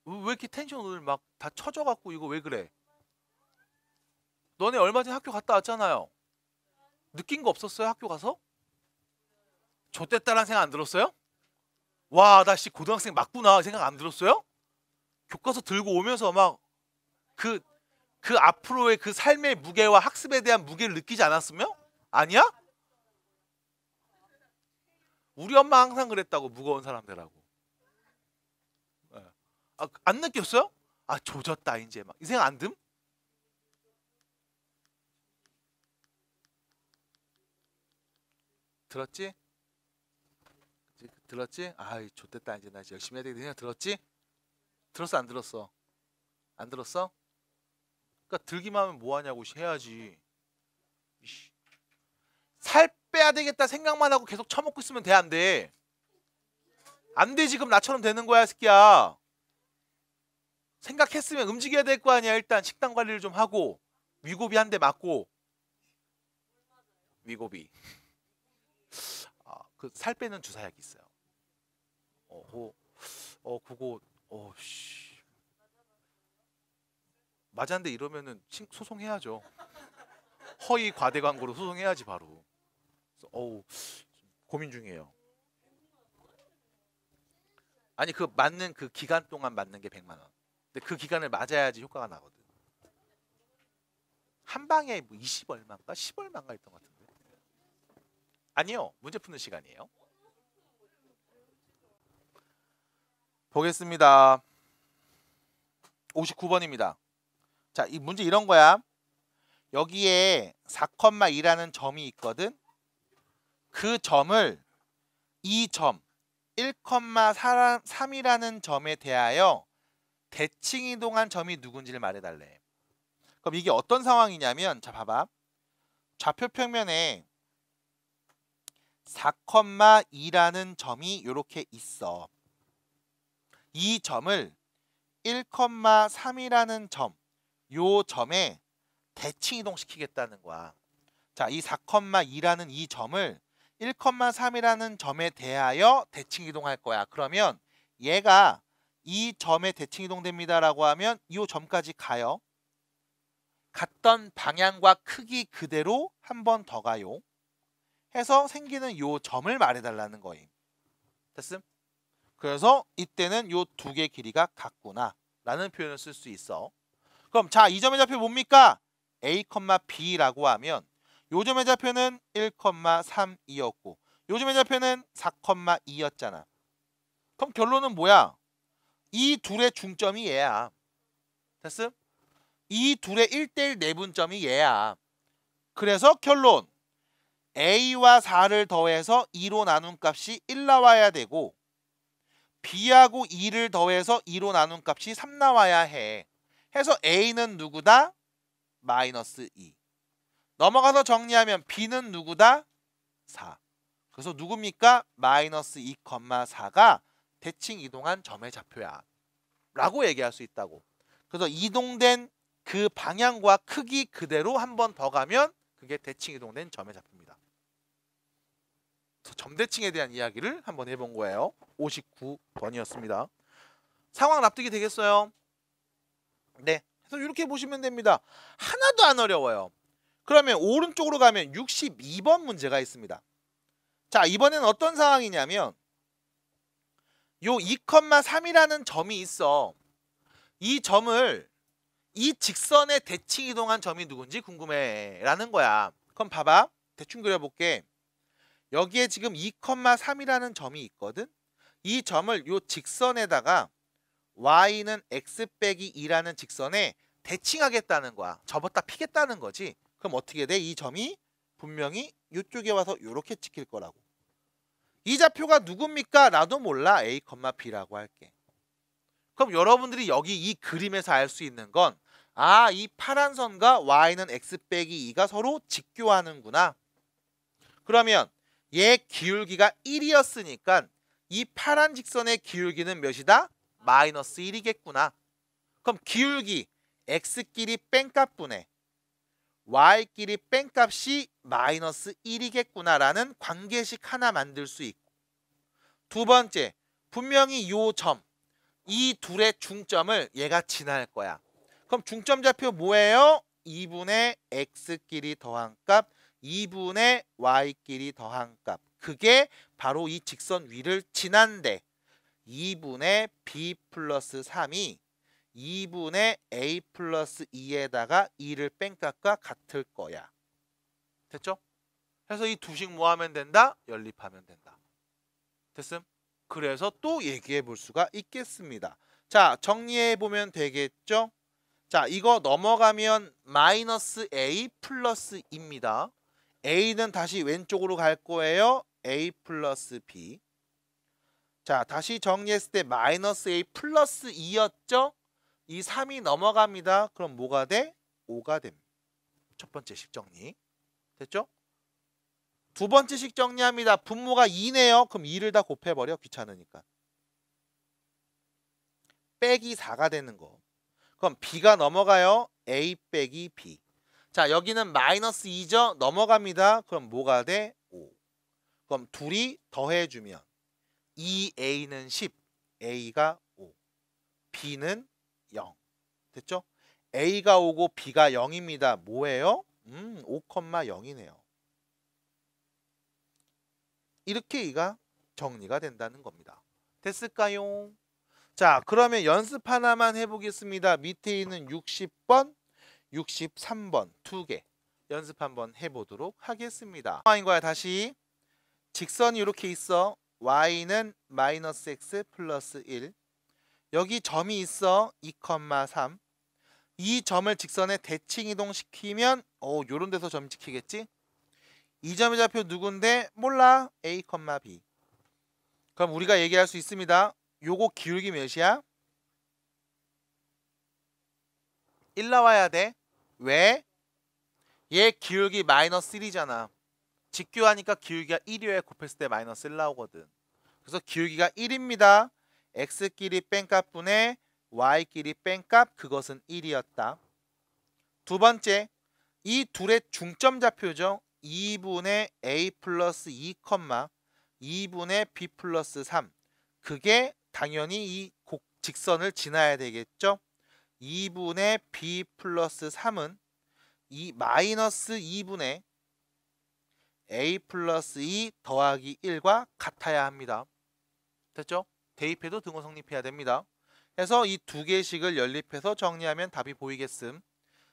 왜 이렇게 텐션 오늘 막 다 쳐져갖고 이거 왜 그래? 너네 얼마 전에 학교 갔다 왔잖아요. 느낀 거 없었어요? 학교 가서? 좆됐다라는 생각 안 들었어요? 와, 나 씨 고등학생 맞구나 생각 안 들었어요? 교과서 들고 오면서 막 그 앞으로의 그 삶의 무게와 학습에 대한 무게를 느끼지 않았으며? 아니야? 우리 엄마 항상 그랬다고 무거운 사람들하고. 안 느꼈어요? 조졌다 이제 막 이 생각 안 듦? 들었지? 들었지? 좆됐다 이제 나 열심히 해야 되겠네. 들었지? 들었어 안 들었어? 안 들었어? 그러니까 들기만 하면 뭐하냐고 해야지. 살 빼야 되겠다 생각만 하고 계속 처먹고 있으면 돼 안 돼? 안 돼. 지금 나처럼 되는 거야 새끼야. 생각했으면 움직여야 될 거 아니야. 일단 식단 관리를 좀 하고 위고비 한 대 맞고. 위고비. 그 살 빼는 주사약이 있어요. 그거 씨. 맞았는데 이러면은 소송해야죠. 허위 과대 광고로 소송해야지 바로. 고민 중이에요. 아니 그 맞는 그 기간 동안 맞는 게 100만 원. 근데 그 기간을 맞아야지 효과가 나거든. 한 방에 뭐 20 얼마인가 10 얼마인가 했던 것 같은데. 아니요. 문제 푸는 시간이에요. 보겠습니다. 59번입니다. 자, 이 문제 이런 거야. 여기에 4,2라는 점이 있거든. 그 점을 이 점 1,3이라는 점에 대하여 대칭 이동한 점이 누군지를 말해달래. 그럼 이게 어떤 상황이냐면, 자 봐봐. 좌표 평면에 4,2라는 점이 이렇게 있어. 이 점을 1,3이라는 점, 요 점에 대칭 이동시키겠다는 거야. 자, 이 4,2라는 이 점을 1,3이라는 점에 대하여 대칭 이동할 거야. 그러면 얘가 이 점에 대칭 이동됩니다라고 하면 이 점까지 가요. 갔던 방향과 크기 그대로 한 번 더 가요. 해서 생기는 요 점을 말해달라는 거임. 됐음? 그래서 이때는 요 두 개 길이가 같구나 라는 표현을 쓸 수 있어. 그럼 자, 이 점의 좌표 뭡니까? A, B라고 하면 요 점의 좌표는 1,3이었고 요 점의 좌표는 4,2였잖아. 그럼 결론은 뭐야? 이 둘의 중점이 얘야. 됐음? 이 둘의 1:1 내분점이 얘야. 그래서 결론 A와 4를 더해서 2로 나눈 값이 1 나와야 되고 B하고 2를 더해서 2로 나눈 값이 3 나와야 해. 해서 A는 누구다? 마이너스 2. 넘어가서 정리하면 B는 누구다? 4. 그래서 누굽니까? 마이너스 2,4가 대칭 이동한 점의 좌표야 라고 얘기할 수 있다고. 그래서 이동된 그 방향과 크기 그대로 한 번 더 가면 그게 대칭 이동된 점의 좌표입니다. 점대칭에 대한 이야기를 한번 해본 거예요. 59번이었습니다. 상황 납득이 되겠어요? 네. 그래서 이렇게 보시면 됩니다. 하나도 안 어려워요. 그러면 오른쪽으로 가면 62번 문제가 있습니다. 자, 이번에는 어떤 상황이냐면 요 2,3이라는 점이 있어. 이 점을 이 직선에 대칭 이동한 점이 누군지 궁금해 라는 거야. 그럼 봐봐. 대충 그려볼게. 여기에 지금 2,3이라는 점이 있거든. 이 점을 요 직선에다가 y는 x 빼기 2라는 직선에 대칭하겠다는 거야. 접었다 피겠다는 거지. 그럼 어떻게 돼? 이 점이 분명히 이쪽에 와서 이렇게 찍힐 거라고. 이 좌표가 누굽니까? 나도 몰라. A, B라고 할게. 그럼 여러분들이 여기 이 그림에서 알 수 있는 건 아, 이 파란 선과 y는 x 빼기 2가 서로 직교하는구나. 그러면 얘 기울기가 1이었으니까 이 파란 직선의 기울기는 몇이다? 마이너스 1이겠구나. 그럼 기울기 x끼리 뺀값분에 y끼리 뺀값이 마이너스 1이겠구나라는 관계식 하나 만들 수 있고, 두 번째, 분명히 요 점, 이 둘의 중점을 얘가 지날 거야. 그럼 중점 좌표 뭐예요? 2분의 x끼리 더한 값, 2분의 y끼리 더한 값. 그게 바로 이 직선 위를 지난데 2분의 b 플러스 3이 2분의 a 플러스 2에다가 2를 뺀 값과 같을 거야. 됐죠? 그래서 이 두식 뭐 하면 된다? 연립하면 된다. 됐음? 그래서 또 얘기해 볼 수가 있겠습니다. 자, 정리해 보면 되겠죠? 자, 이거 넘어가면 마이너스 a 플러스 2입니다. a는 다시 왼쪽으로 갈 거예요. a 플러스 b. 자, 다시 정리했을 때 마이너스 a 플러스 2였죠? 이 3이 넘어갑니다. 그럼 뭐가 돼? 5가 됩니다. 첫 번째 식 정리. 됐죠? 두 번째 식 정리합니다. 분모가 2네요. 그럼 2를 다 곱해버려. 귀찮으니까. 빼기 4가 되는 거. 그럼 b가 넘어가요. a 빼기 b. 자, 여기는 마이너스 2죠? 넘어갑니다. 그럼 뭐가 돼? 5. 그럼 둘이 더해주면 2a는 10, a가 5, b는 0. 됐죠? a가 5고 b가 0입니다. 뭐예요? 5,0이네요. 이렇게 이가 정리가 된다는 겁니다. 됐을까요? 자, 그러면 연습 하나만 해보겠습니다. 밑에 있는 60번. 63번 2개 연습 한번 해보도록 하겠습니다. y인 거야. 다시 직선이 이렇게 있어. y는 마이너스 x 플러스 1. 여기 점이 있어. 2,3. 이 점을 직선에 대칭 이동시키면 요런 데서 점 찍히겠지? 이 점의 좌표 누군데? 몰라. a, b. 그럼 우리가 얘기할 수 있습니다. 요거 기울기 몇이야? 1 나와야 돼. 왜? 얘 기울기 마이너스 1이잖아. 직교하니까 기울기가 1이어야 곱했을 때 마이너스 1 나오거든. 그래서 기울기가 1입니다. x끼리 뺀값분의 y끼리 뺀값, 그것은 1이었다. 두 번째, 이 둘의 중점 좌표죠. 2분의 a 플러스 2, 2분의 b 플러스 3. 그게 당연히 이 직선을 지나야 되겠죠. 2분의 b 플러스 3은 이 마이너스 2분의 a 플러스 2 더하기 1과 같아야 합니다. 됐죠? 대입해도 등호 성립해야 됩니다. 그래서 이 두 개씩을 연립해서 정리하면 답이 보이겠음.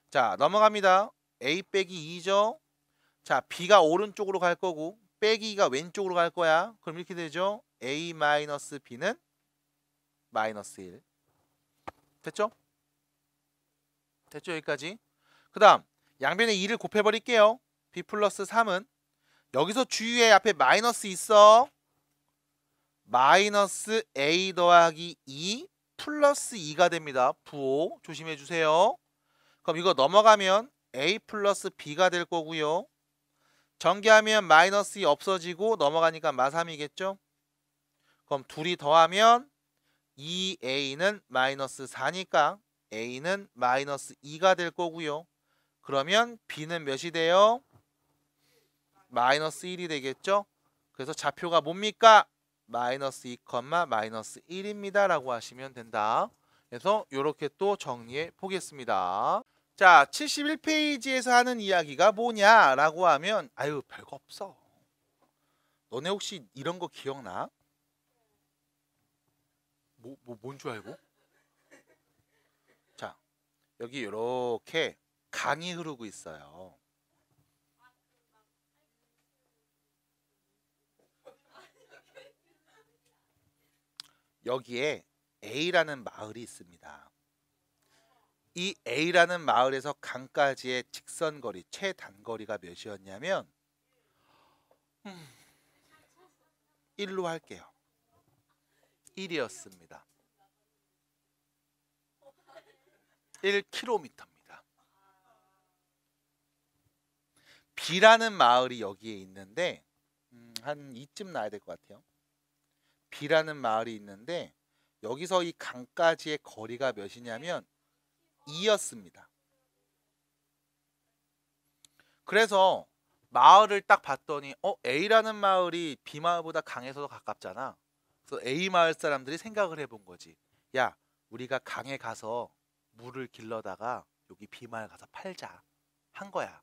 자, 넘어갑니다. a 빼기 2죠. 자, b가 오른쪽으로 갈 거고 빼기가 왼쪽으로 갈 거야. 그럼 이렇게 되죠. a 마이너스 b는 마이너스 1. 됐죠? 됐죠? 여기까지. 그 다음 양변에 2를 곱해버릴게요. b 플러스 3은 여기서 주위에 앞에 마이너스 있어. 마이너스 a 더하기 2 플러스 2가 됩니다. 부호 조심해 주세요. 그럼 이거 넘어가면 a 플러스 b가 될 거고요. 전개하면 마이너스 2 없어지고 넘어가니까 마3이겠죠. 그럼 둘이 더하면 2a는 마이너스 4니까 a는 마이너스 2가 될 거고요. 그러면 b는 몇이 돼요? 마이너스 1이 되겠죠. 그래서 좌표가 뭡니까? 마이너스 2, 마이너스 1입니다 라고 하시면 된다. 그래서 이렇게 또 정리해 보겠습니다. 자, 71페이지에서 하는 이야기가 뭐냐 라고 하면 아유 별거 없어. 너네 혹시 이런 거 기억나? 뭔 줄 알고? 자, 여기 이렇게 강이 흐르고 있어요. 여기에 A라는 마을이 있습니다. 이 A라는 마을에서 강까지의 직선거리, 최단거리가 몇이었냐면 1로 할게요. 1이었습니다. 1km입니다. B라는 마을이 여기에 있는데 한 이쯤 나야 될 것 같아요. B라는 마을이 있는데 여기서 이 강까지의 거리가 몇이냐면 2였습니다. 그래서 마을을 딱 봤더니 A라는 마을이 B 마을보다 강에서 더 가깝잖아. 그래서 A 마을 사람들이 생각을 해본 거지. 야, 우리가 강에 가서 물을 길러다가 여기 B 마을 가서 팔자 한 거야.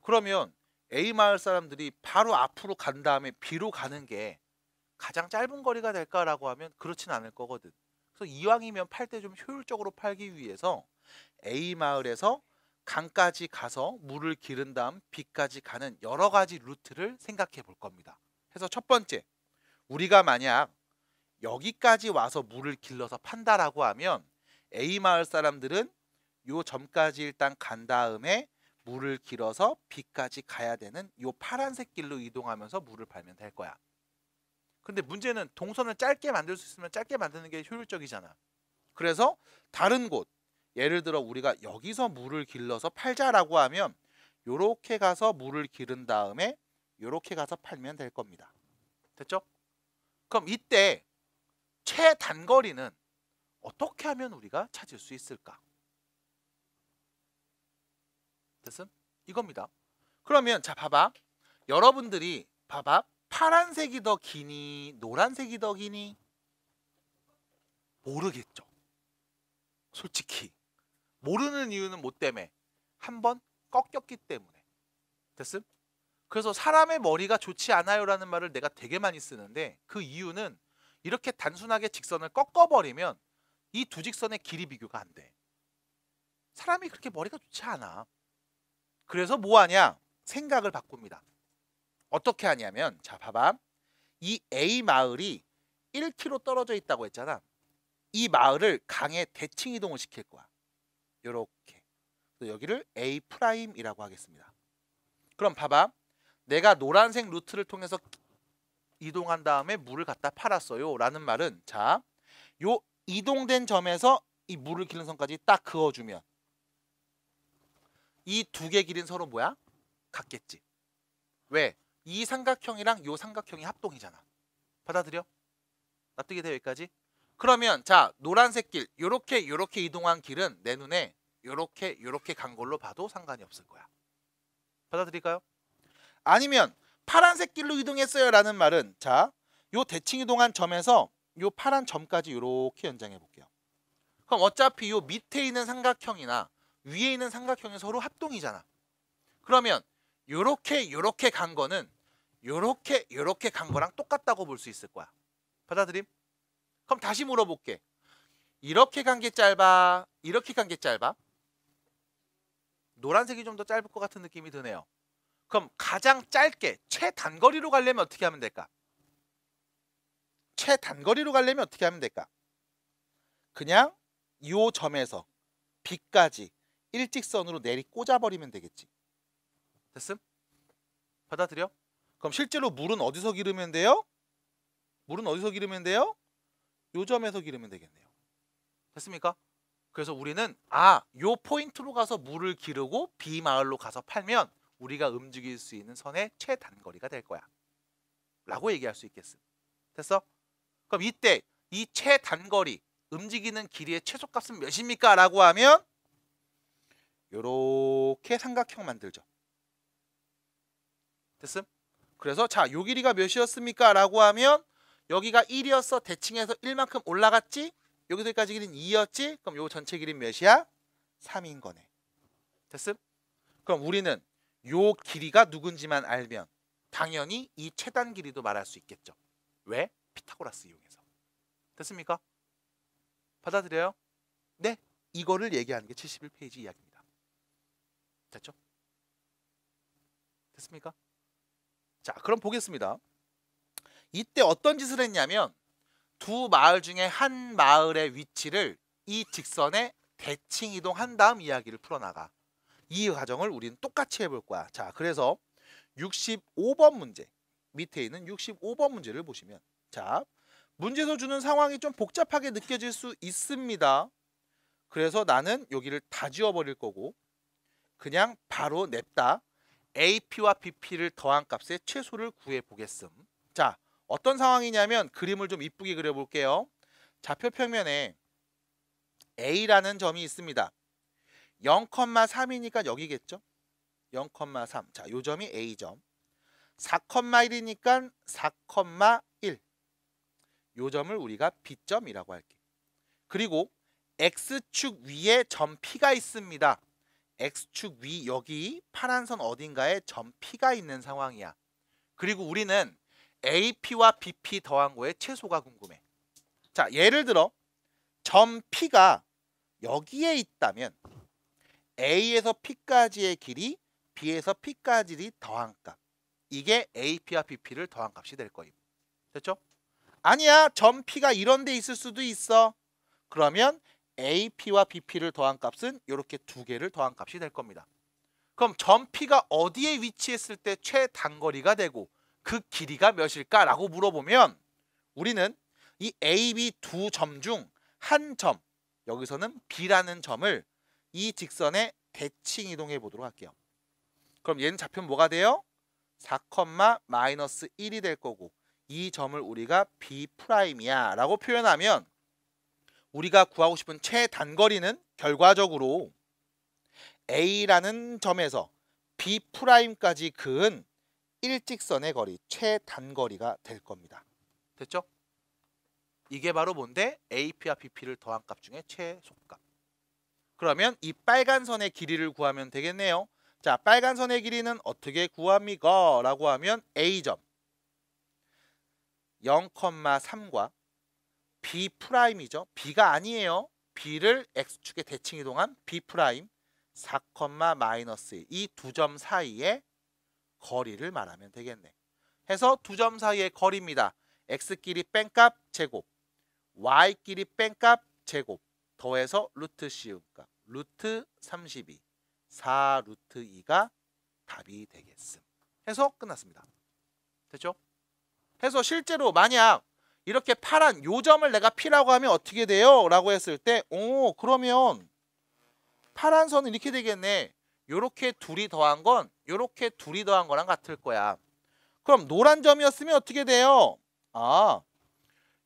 그러면 A 마을 사람들이 바로 앞으로 간 다음에 B로 가는 게 가장 짧은 거리가 될까라고 하면 그렇진 않을 거거든. 그래서 이왕이면 팔 때 좀 효율적으로 팔기 위해서 A 마을에서 강까지 가서 물을 기른 다음 B까지 가는 여러 가지 루트를 생각해 볼 겁니다. 그래서 첫 번째, 우리가 만약 여기까지 와서 물을 길러서 판다라고 하면 A 마을 사람들은 요 점까지 일단 간 다음에 물을 길어서 B까지 가야 되는 요 파란색 길로 이동하면서 물을 팔면 될 거야. 근데 문제는 동선을 짧게 만들 수 있으면 짧게 만드는 게 효율적이잖아. 그래서 다른 곳, 예를 들어 우리가 여기서 물을 길러서 팔자라고 하면 요렇게 가서 물을 기른 다음에 요렇게 가서 팔면 될 겁니다. 됐죠? 그럼 이때 최단거리는 어떻게 하면 우리가 찾을 수 있을까? 됐음? 이겁니다. 그러면 자 봐봐. 여러분들이 봐봐. 파란색이 더 기니 노란색이 더 기니? 모르겠죠. 솔직히 모르는 이유는 뭐 때문에? 한번 꺾였기 때문에. 됐음? 그래서 사람의 머리가 좋지 않아요 라는 말을 내가 되게 많이 쓰는데 그 이유는 이렇게 단순하게 직선을 꺾어버리면 이 두 직선의 길이 비교가 안 돼. 사람이 그렇게 머리가 좋지 않아. 그래서 뭐 하냐? 생각을 바꿉니다. 어떻게 하냐면 자 봐봐. 이 A 마을이 1km 떨어져 있다고 했잖아. 이 마을을 강에 대칭 이동을 시킬 거야. 요렇게. 여기를 A'이라고 하겠습니다. 그럼 봐봐. 내가 노란색 루트를 통해서 이동한 다음에 물을 갖다 팔았어요. 라는 말은 자, 요 이동된 점에서 이 물을 기른 선까지 딱 그어주면 이 두 개 길이는 서로 뭐야? 같겠지. 왜? 이 삼각형이랑 요 삼각형이 합동이잖아. 받아들여? 납득이 돼 여기까지? 그러면 자 노란색 길 요렇게 이동한 길은 내 눈에 요렇게 간 걸로 봐도 상관이 없을 거야. 받아들일까요? 아니면 파란색 길로 이동했어요 라는 말은 자 요 대칭 이동한 점에서 요 파란 점까지 요렇게 연장해 볼게요. 그럼 어차피 요 밑에 있는 삼각형이나 위에 있는 삼각형이 서로 합동이잖아. 그러면 요렇게 간 거는 요렇게 간 거랑 똑같다고 볼 수 있을 거야. 받아들임? 그럼 다시 물어볼게. 이렇게 간 게 짧아? 이렇게 간 게 짧아? 노란색이 좀 더 짧을 것 같은 느낌이 드네요. 그럼 가장 짧게 최단거리로 가려면 어떻게 하면 될까? 최단거리로 가려면 어떻게 하면 될까? 그냥 이 점에서 B까지 일직선으로 내리 꽂아버리면 되겠지. 됐음? 받아들여? 그럼 실제로 물은 어디서 기르면 돼요? 물은 어디서 기르면 돼요? 요 점에서 기르면 되겠네요. 됐습니까? 그래서 우리는 요 포인트로 가서 물을 기르고 B 마을로 가서 팔면 우리가 움직일 수 있는 선의 최단거리가 될 거야. 라고 얘기할 수 있겠음. 됐어? 그럼 이때 이 최단거리 움직이는 길이의 최소값은 몇입니까? 라고 하면 요렇게 삼각형 만들죠. 됐음? 그래서 자, 요 길이가 몇이었습니까? 라고 하면 여기가 1이었어. 대칭해서 1만큼 올라갔지? 여기서까지 길이는 2였지? 그럼 요 전체 길이는 몇이야? 3인 거네. 됐음? 그럼 우리는 요 길이가 누군지만 알면 당연히 이 최단 길이도 말할 수 있겠죠. 왜? 피타고라스 이용해서. 됐습니까? 받아들여요? 네. 이거를 얘기하는 게 71페이지 이야기입니다. 됐죠? 됐습니까? 자, 그럼 보겠습니다. 이때 어떤 짓을 했냐면 두 마을 중에 한 마을의 위치를 이 직선에 대칭 이동한 다음 이야기를 풀어나가. 이 과정을 우리는 똑같이 해볼 거야. 자, 그래서 65번 문제 밑에 있는 65번 문제를 보시면 자, 문제에서 주는 상황이 좀 복잡하게 느껴질 수 있습니다. 그래서 나는 여기를 다 지워버릴 거고 그냥 바로 냅다 AP와 BP를 더한 값의 최소를 구해 보겠음. 자, 어떤 상황이냐면 그림을 좀 이쁘게 그려볼게요. 좌표 평면에 A라는 점이 있습니다. 0,3이니까 여기겠죠? 0,3. 자, 요 점이 A점. 4,1이니까 4,1. 요 점을 우리가 B점이라고 할게. 그리고 X축 위에 점 P가 있습니다. X축 위 여기 파란 선 어딘가에 점 P가 있는 상황이야. 그리고 우리는 AP와 BP 더한 거의 최소가 궁금해. 자, 예를 들어 점 P가 여기에 있다면 A에서 P까지의 길이 B에서 P까지 더한 값. 이게 AP와 BP를 더한 값이 될 거임. 됐죠? 아니야. 점 P가 이런 데 있을 수도 있어. 그러면 AP와 BP를 더한 값은 이렇게 두 개를 더한 값이 될 겁니다. 그럼 점 P가 어디에 위치했을 때 최단거리가 되고 그 길이가 몇일까? 라고 물어보면 우리는 이 A, B 두 점 중 한 점, 여기서는 B라는 점을 이 직선에 대칭 이동해 보도록 할게요. 그럼 얘는 좌표는 뭐가 돼요? 4,-1이 될 거고 이 점을 우리가 B'이야 라고 표현하면 우리가 구하고 싶은 최단거리는 결과적으로 A라는 점에서 B'까지 그은 일직선의 거리, 최단거리가 될 겁니다. 됐죠? 이게 바로 뭔데? AP와 BP를 더한 값 중에 최소값. 그러면 이 빨간 선의 길이를 구하면 되겠네요. 자, 빨간 선의 길이는 어떻게 구합니까? 라고 하면 A점 0,3과 B'이죠. B가 아니에요. B를 X축에 대칭 이동한 B 프라임 4, -1 이 두 점 사이의 거리를 말하면 되겠네. 해서 두 점 사이의 거리입니다. X끼리 뺀값 제곱, Y끼리 뺀값 제곱, 더해서 루트 씌운값, 루트 32, 4 루트 2가 답이 되겠음. 해서 끝났습니다. 됐죠? 해서 실제로 만약 이렇게 파란 요 점을 내가 P라고 하면 어떻게 돼요? 라고 했을 때 그러면 파란 선은 이렇게 되겠네. 요렇게 둘이 더한 건 요렇게 둘이 더한 거랑 같을 거야. 그럼 노란 점이었으면 어떻게 돼요?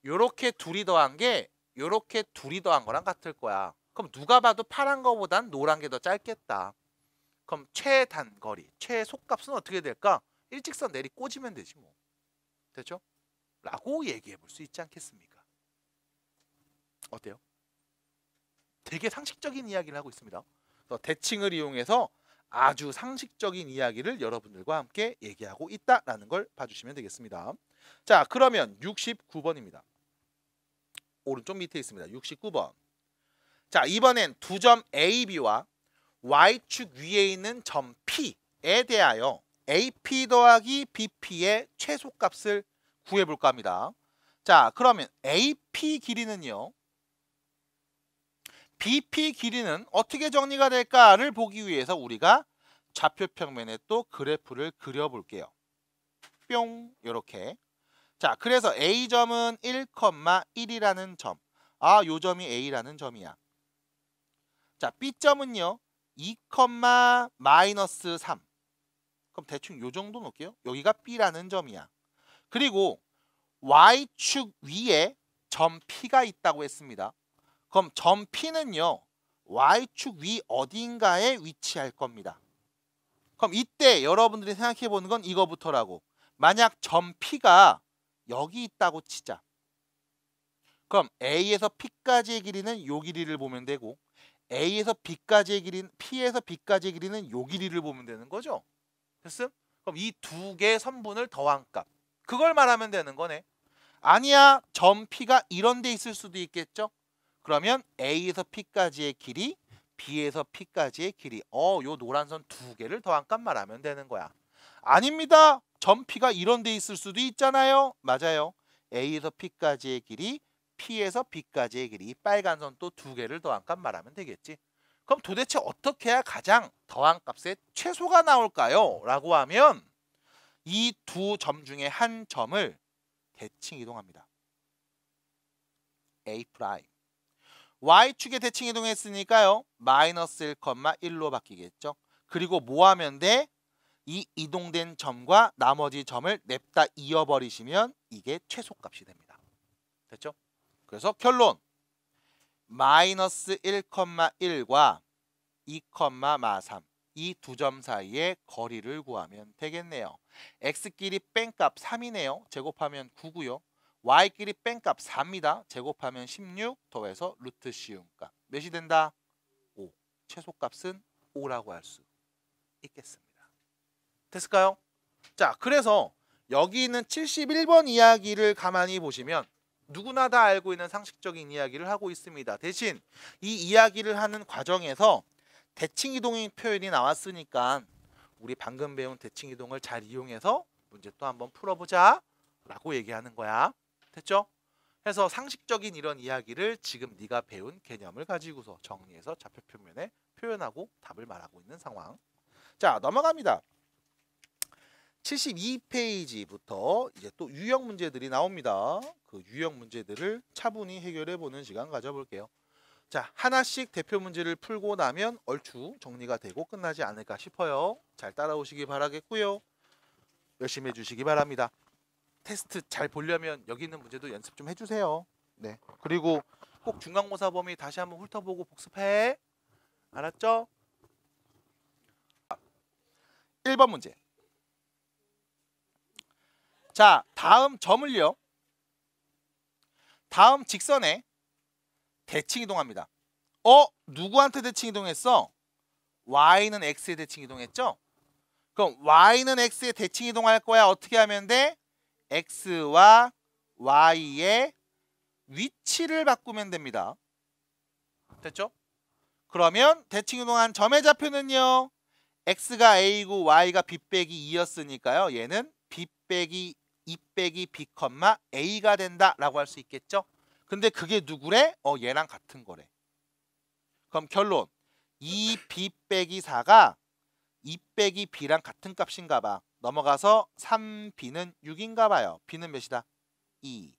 요렇게 둘이 더한 게 요렇게 둘이 더한 거랑 같을 거야. 그럼 누가 봐도 파란 거보단 노란 게 더 짧겠다. 그럼 최단거리, 최속값은 어떻게 될까? 일직선 내리 꽂으면 되지 뭐. 됐죠? 라고 얘기해 볼 수 있지 않겠습니까? 어때요? 되게 상식적인 이야기를 하고 있습니다. 대칭을 이용해서 아주 상식적인 이야기를 여러분들과 함께 얘기하고 있다라는 걸 봐주시면 되겠습니다. 자, 그러면 69번입니다. 오른쪽 밑에 있습니다. 69번. 자, 이번엔 두 점 AB와 Y축 위에 있는 점 P에 대하여 AP 더하기 BP의 최소값을 구해볼까 합니다. 자, 그러면 AP 길이는요. BP 길이는 어떻게 정리가 될까를 보기 위해서 우리가 좌표 평면에 또 그래프를 그려볼게요. 뿅 이렇게. 자, 그래서 A점은 1,1이라는 점. 요 점이 A라는 점이야. 자, B점은요. 2,-3. 그럼 대충 요 정도 놓을게요. 여기가 B라는 점이야. 그리고 Y축 위에 점 P가 있다고 했습니다. 그럼 점 P는요. Y축 위 어딘가에 위치할 겁니다. 그럼 이때 여러분들이 생각해 보는 건 이거부터라고. 만약 점 P가 여기 있다고 치자. 그럼 A에서 P까지의 길이는 요 길이를 보면 되고 A에서 B까지의 길이는 P에서 B까지의 길이는 요 길이를 보면 되는 거죠. 됐음? 그럼 이 두 개의 선분을 더한 값. 그걸 말하면 되는 거네. 아니야. 점 P가 이런 데 있을 수도 있겠죠. 그러면 A에서 P까지의 길이, B에서 P까지의 길이. 요 노란 선 두 개를 더한 값 말하면 되는 거야. 아닙니다. 점 P가 이런 데 있을 수도 있잖아요. 맞아요. A에서 P까지의 길이, P에서 B까지의 길이. 빨간 선 또 두 개를 더한 값 말하면 되겠지. 그럼 도대체 어떻게 해야 가장 더한 값의 최소가 나올까요? 라고 하면 이 두 점 중에 한 점을 대칭 이동합니다. A 프라임. Y축에 대칭 이동했으니까요. 마이너스 1,1로 바뀌겠죠. 그리고 뭐 하면 돼? 이 이동된 점과 나머지 점을 냅다 이어버리시면 이게 최소값이 됩니다. 됐죠? 그래서 결론. 마이너스 1,1과 2,3 이 두 점 사이의 거리를 구하면 되겠네요. X끼리 뺀값 3이네요. 제곱하면 9고요. Y끼리 뺀값 4입니다. 제곱하면 16 더해서 루트 씌운값. 몇이 된다? 5. 최소값은 5라고 할 수 있겠습니다. 됐을까요? 자, 그래서 여기 있는 71번 이야기를 가만히 보시면 누구나 다 알고 있는 상식적인 이야기를 하고 있습니다. 대신 이 이야기를 하는 과정에서 대칭이동의 표현이 나왔으니까 우리 방금 배운 대칭이동을 잘 이용해서 문제 또 한번 풀어보자 라고 얘기하는 거야. 됐죠? 해서 상식적인 이런 이야기를 지금 네가 배운 개념을 가지고서 정리해서 좌표 평면에 표현하고 답을 말하고 있는 상황. 자, 넘어갑니다. 72페이지부터 이제 또 유형 문제들이 나옵니다. 그 유형 문제들을 차분히 해결해 보는 시간 가져볼게요. 자, 하나씩 대표 문제를 풀고 나면 얼추 정리가 되고 끝나지 않을까 싶어요. 잘 따라오시기 바라겠고요. 열심히 해주시기 바랍니다. 테스트 잘 보려면 여기 있는 문제도 연습 좀 해주세요. 네. 그리고 꼭 중간고사 범위 다시 한번 훑어보고 복습해. 알았죠? 1번 문제. 자, 다음 점을요. 다음 직선에 대칭 이동합니다. 누구한테 대칭 이동했어? Y는 X에 대칭 이동했죠? 그럼 Y는 X에 대칭 이동할 거야. 어떻게 하면 돼? X와 Y의 위치를 바꾸면 됩니다. 됐죠? 그러면 대칭이동한 점의 좌표는요. x가 a고 y가 b 빼기 2였으니까요. 얘는 b 빼기 2 빼기 b, a가 된다라고 할 수 있겠죠? 근데 그게 누구래? 얘랑 같은 거래. 그럼 결론. 2b 빼기 4가 2 빼기 b랑 같은 값인가 봐. 넘어가서 3b는 6인가 봐요. b는 몇이다? 2.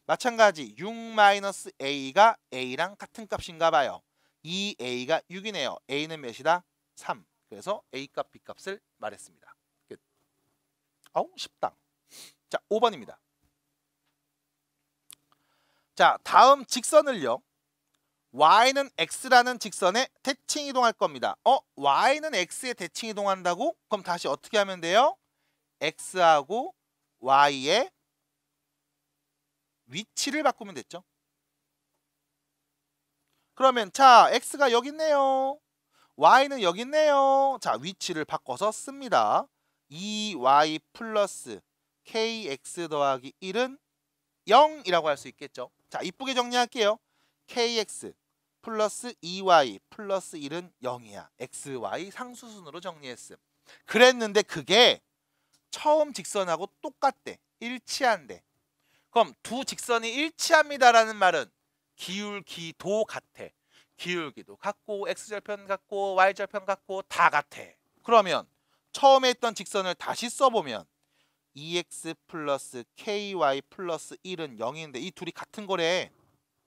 마찬가지 6-a가 a랑 같은 값인가 봐요. 2a가 6이네요. a는 몇이다? 3. 그래서 a값, b값을 말했습니다. 끝. 쉽다. 자, 5번입니다. 자, 다음 직선을요. y는 x라는 직선에 대칭 이동할 겁니다. y는 x에 대칭 이동한다고? 그럼 다시 어떻게 하면 돼요? x하고 y의 위치를 바꾸면 됐죠. 그러면 자, x가 여기 있네요. y는 여기 있네요. 자, 위치를 바꿔서 씁니다. 2y 플러스 kx 더하기 1은 0이라고 할 수 있겠죠. 자, 이쁘게 정리할게요. kx 플러스 2y 플러스 1은 0이야. x, y 상수순으로 정리했음. 그랬는데 그게 처음 직선하고 똑같대. 일치한대. 그럼 두 직선이 일치합니다라는 말은 기울기도 같아. 기울기도 같고 x절편 같고 y절편 같고 다 같아. 그러면 처음에 했던 직선을 다시 써보면 2x 플러스 ky 플러스 1은 0인데 이 둘이 같은 거래.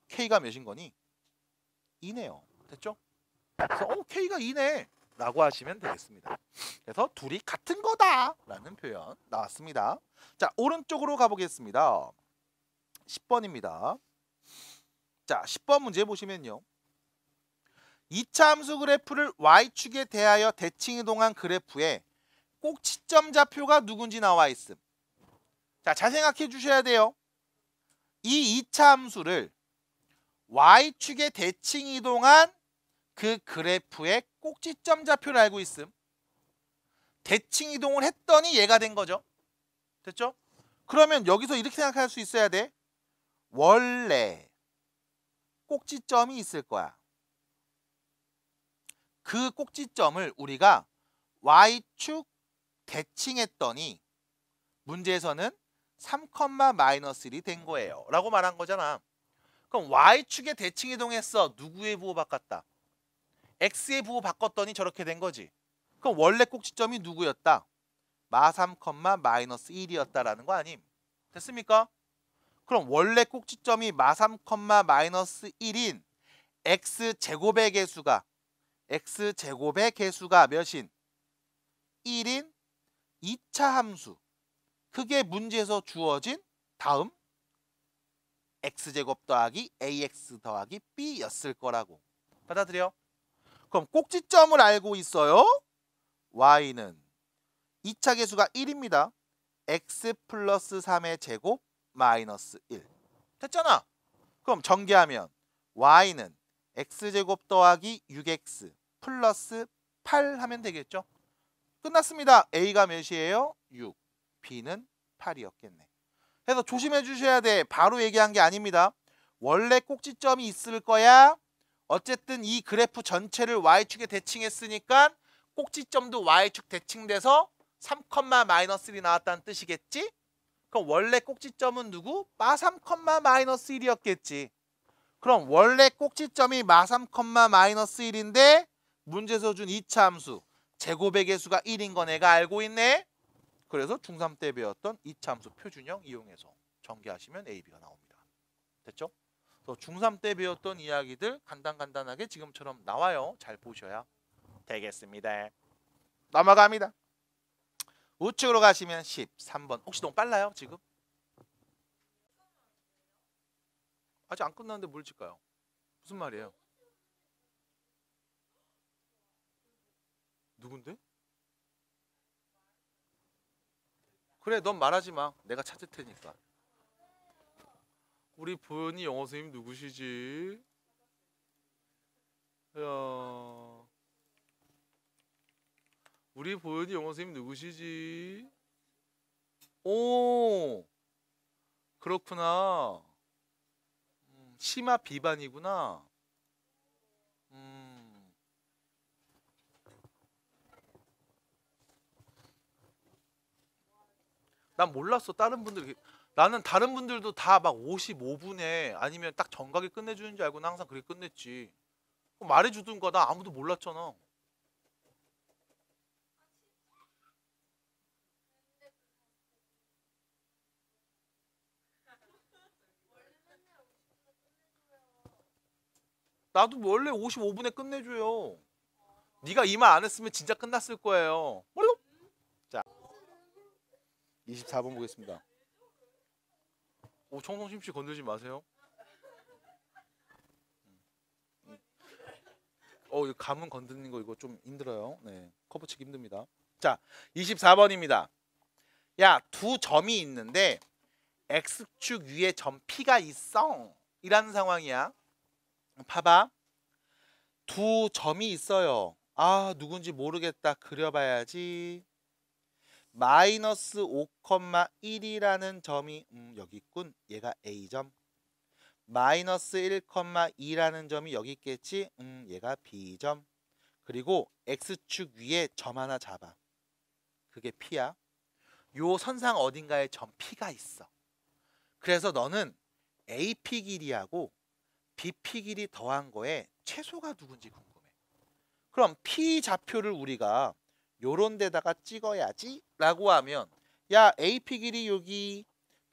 k가 몇인 거니? 2네요. 됐죠? 그래서 k가 2네 라고 하시면 되겠습니다. 그래서 둘이 같은 거다 라는 표현 나왔습니다. 자, 오른쪽으로 가보겠습니다. 10번입니다. 자, 10번 문제 보시면요. 2차 함수 그래프를 y축에 대하여 대칭 이동한 그래프에 꼭지점 좌표가 누군지 나와 있음. 자, 잘 생각해 주셔야 돼요. 이 2차 함수를 y축에 대칭 이동한 그 그래프의 꼭지점 좌표를 알고 있음. 대칭 이동을 했더니 얘가 된 거죠. 됐죠? 그러면 여기서 이렇게 생각할 수 있어야 돼. 원래 꼭지점이 있을 거야. 그 꼭지점을 우리가 y축 대칭했더니 문제에서는 3,-1이 된 거예요 라고 말한 거잖아. 그럼 y축에 대칭 이동했어. 누구의 부호 바꿨다? x의 부호 바꿨더니 저렇게 된 거지. 그럼 원래 꼭지점이 누구였다? -3,-1이었다라는 거 아님? 됐습니까? 그럼 원래 꼭지점이 -3,-1인 x제곱의 개수가 몇인? 1인 2차 함수. 그게 문제에서 주어진 다음 x제곱 더하기 ax 더하기 b였을 거라고. 받아들여? 그럼 꼭지점을 알고 있어요. y는 2차 개수가 1입니다. x 플러스 3의 제곱 마이너스 1. 됐잖아. 그럼 전개하면 y는 x제곱 더하기 6x 플러스 8 하면 되겠죠. 끝났습니다. a가 몇이에요? 6. b는 8이었겠네. 그래서 조심해 주셔야 돼. 바로 얘기한 게 아닙니다. 원래 꼭지점이 있을 거야. 어쨌든 이 그래프 전체를 y축에 대칭했으니까 꼭지점도 y축 대칭돼서 3,-1이 나왔다는 뜻이겠지? 그럼 원래 꼭지점은 누구? -3,-1이었겠지. 그럼 원래 꼭지점이 -3,-1인데 문제에서 준 2차 함수 제곱의 개수가 1인 거 내가 알고 있네. 그래서 중3 때 배웠던 2차 함수 표준형 이용해서 전개하시면 A, B가 나옵니다. 됐죠? 중3 때 배웠던 이야기들 간단하게 지금처럼 나와요. 잘 보셔야 되겠습니다. 넘어갑니다. 우측으로 가시면 13번. 혹시 너무 빨라요 지금? 아직 안 끝났는데 뭘 칠까요? 무슨 말이에요? 누군데? 그래, 넌 말하지 마. 내가 찾을 테니까. 우리 보현이 영어 선생님 누구시지? 야, 우리 보현이 영어 선생님 누구시지? 오, 그렇구나. 심화 비반이구나. 난 몰랐어. 다른 분들 나는 다른 분들도 다 막 55분에 아니면 딱 정각에 끝내주는 줄 알고 나 항상 그렇게 끝냈지. 말해주든가. 나 아무도 몰랐잖아. 나도 원래 55분에 끝내줘요. 네가 이 말 안 했으면 진짜 끝났을 거예요. 자, 24번 보겠습니다. 오, 청성심 씨 건들지 마세요. 이거 감은 건드는 거 이거 좀 힘들어요. 네, 커브 치기 힘듭니다. 자, 24번입니다. 야, 두 점이 있는데 X축 위에 점 P가 있어. 이라는 상황이야. 봐봐. 두 점이 있어요. 아, 누군지 모르겠다. 그려봐야지. 마이너스 5,1이라는 점이 여기 있군. 얘가 A점. 마이너스 1,2라는 점이 여기 있겠지. 얘가 B점. 그리고 X축 위에 점 하나 잡아. 그게 P야. 요 선상 어딘가에 점 P가 있어. 그래서 너는 AP 길이하고 BP 길이 더한 거에 최소가 누군지 궁금해. 그럼 P 좌표를 우리가 요런 데다가 찍어야지 라고 하면 야, AP 길이 여기,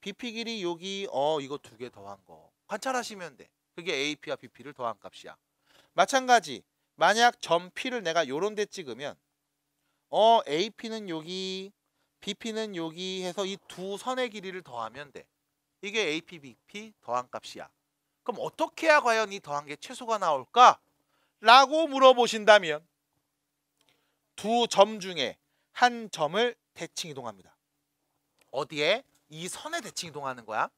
BP 길이 여기, 이거 두 개 더한 거 관찰하시면 돼. 그게 AP와 BP를 더한 값이야. 마찬가지 만약 점 P를 내가 요런 데 찍으면 AP는 여기, BP는 여기 해서 이 두 선의 길이를 더하면 돼. 이게 AP, BP 더한 값이야. 그럼 어떻게 해야 과연 이 더한 게 최소가 나올까? 라고 물어보신다면 두 점 중에 한 점을 대칭 이동합니다. 어디에? 이 선에 대칭 이동하는 거야.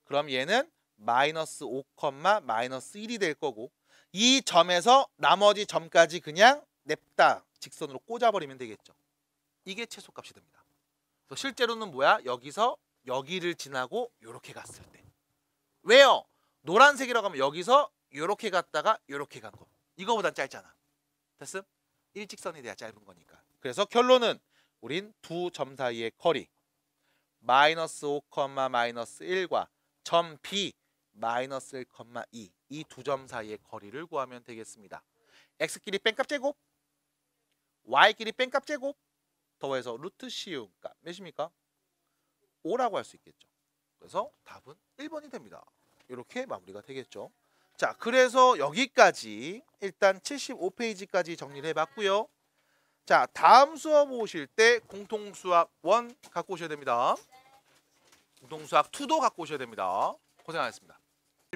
그럼 얘는 마이너스 5, 마이너스 1이 될 거고 이 점에서 나머지 점까지 그냥 냅다 직선으로 꽂아버리면 되겠죠. 이게 최소값이 됩니다. 그래서 실제로는 뭐야? 여기서 여기를 지나고 이렇게 갔을 때. 왜요? 노란색이라고 하면 여기서 이렇게 갔다가 이렇게 간 거. 이거보단 짧잖아. 됐음? 일직선이 돼야 짧은 거니까. 그래서 결론은 우린 두 점 사이의 거리 마이너스 5, 마이너스 1과 점 B 마이너스 1,2 이 두 점 사이의 거리를 구하면 되겠습니다. X끼리 뺀값 제곱 Y끼리 뺀값 제곱 더해서 루트 CU 값 몇입니까? 5라고 할 수 있겠죠. 그래서 답은 1번이 됩니다. 이렇게 마무리가 되겠죠. 자, 그래서 여기까지 일단 75페이지까지 정리를 해봤고요. 자, 다음 수업 오실 때 공통수학 1 갖고 오셔야 됩니다. 공통수학 2도 갖고 오셔야 됩니다. 고생하셨습니다.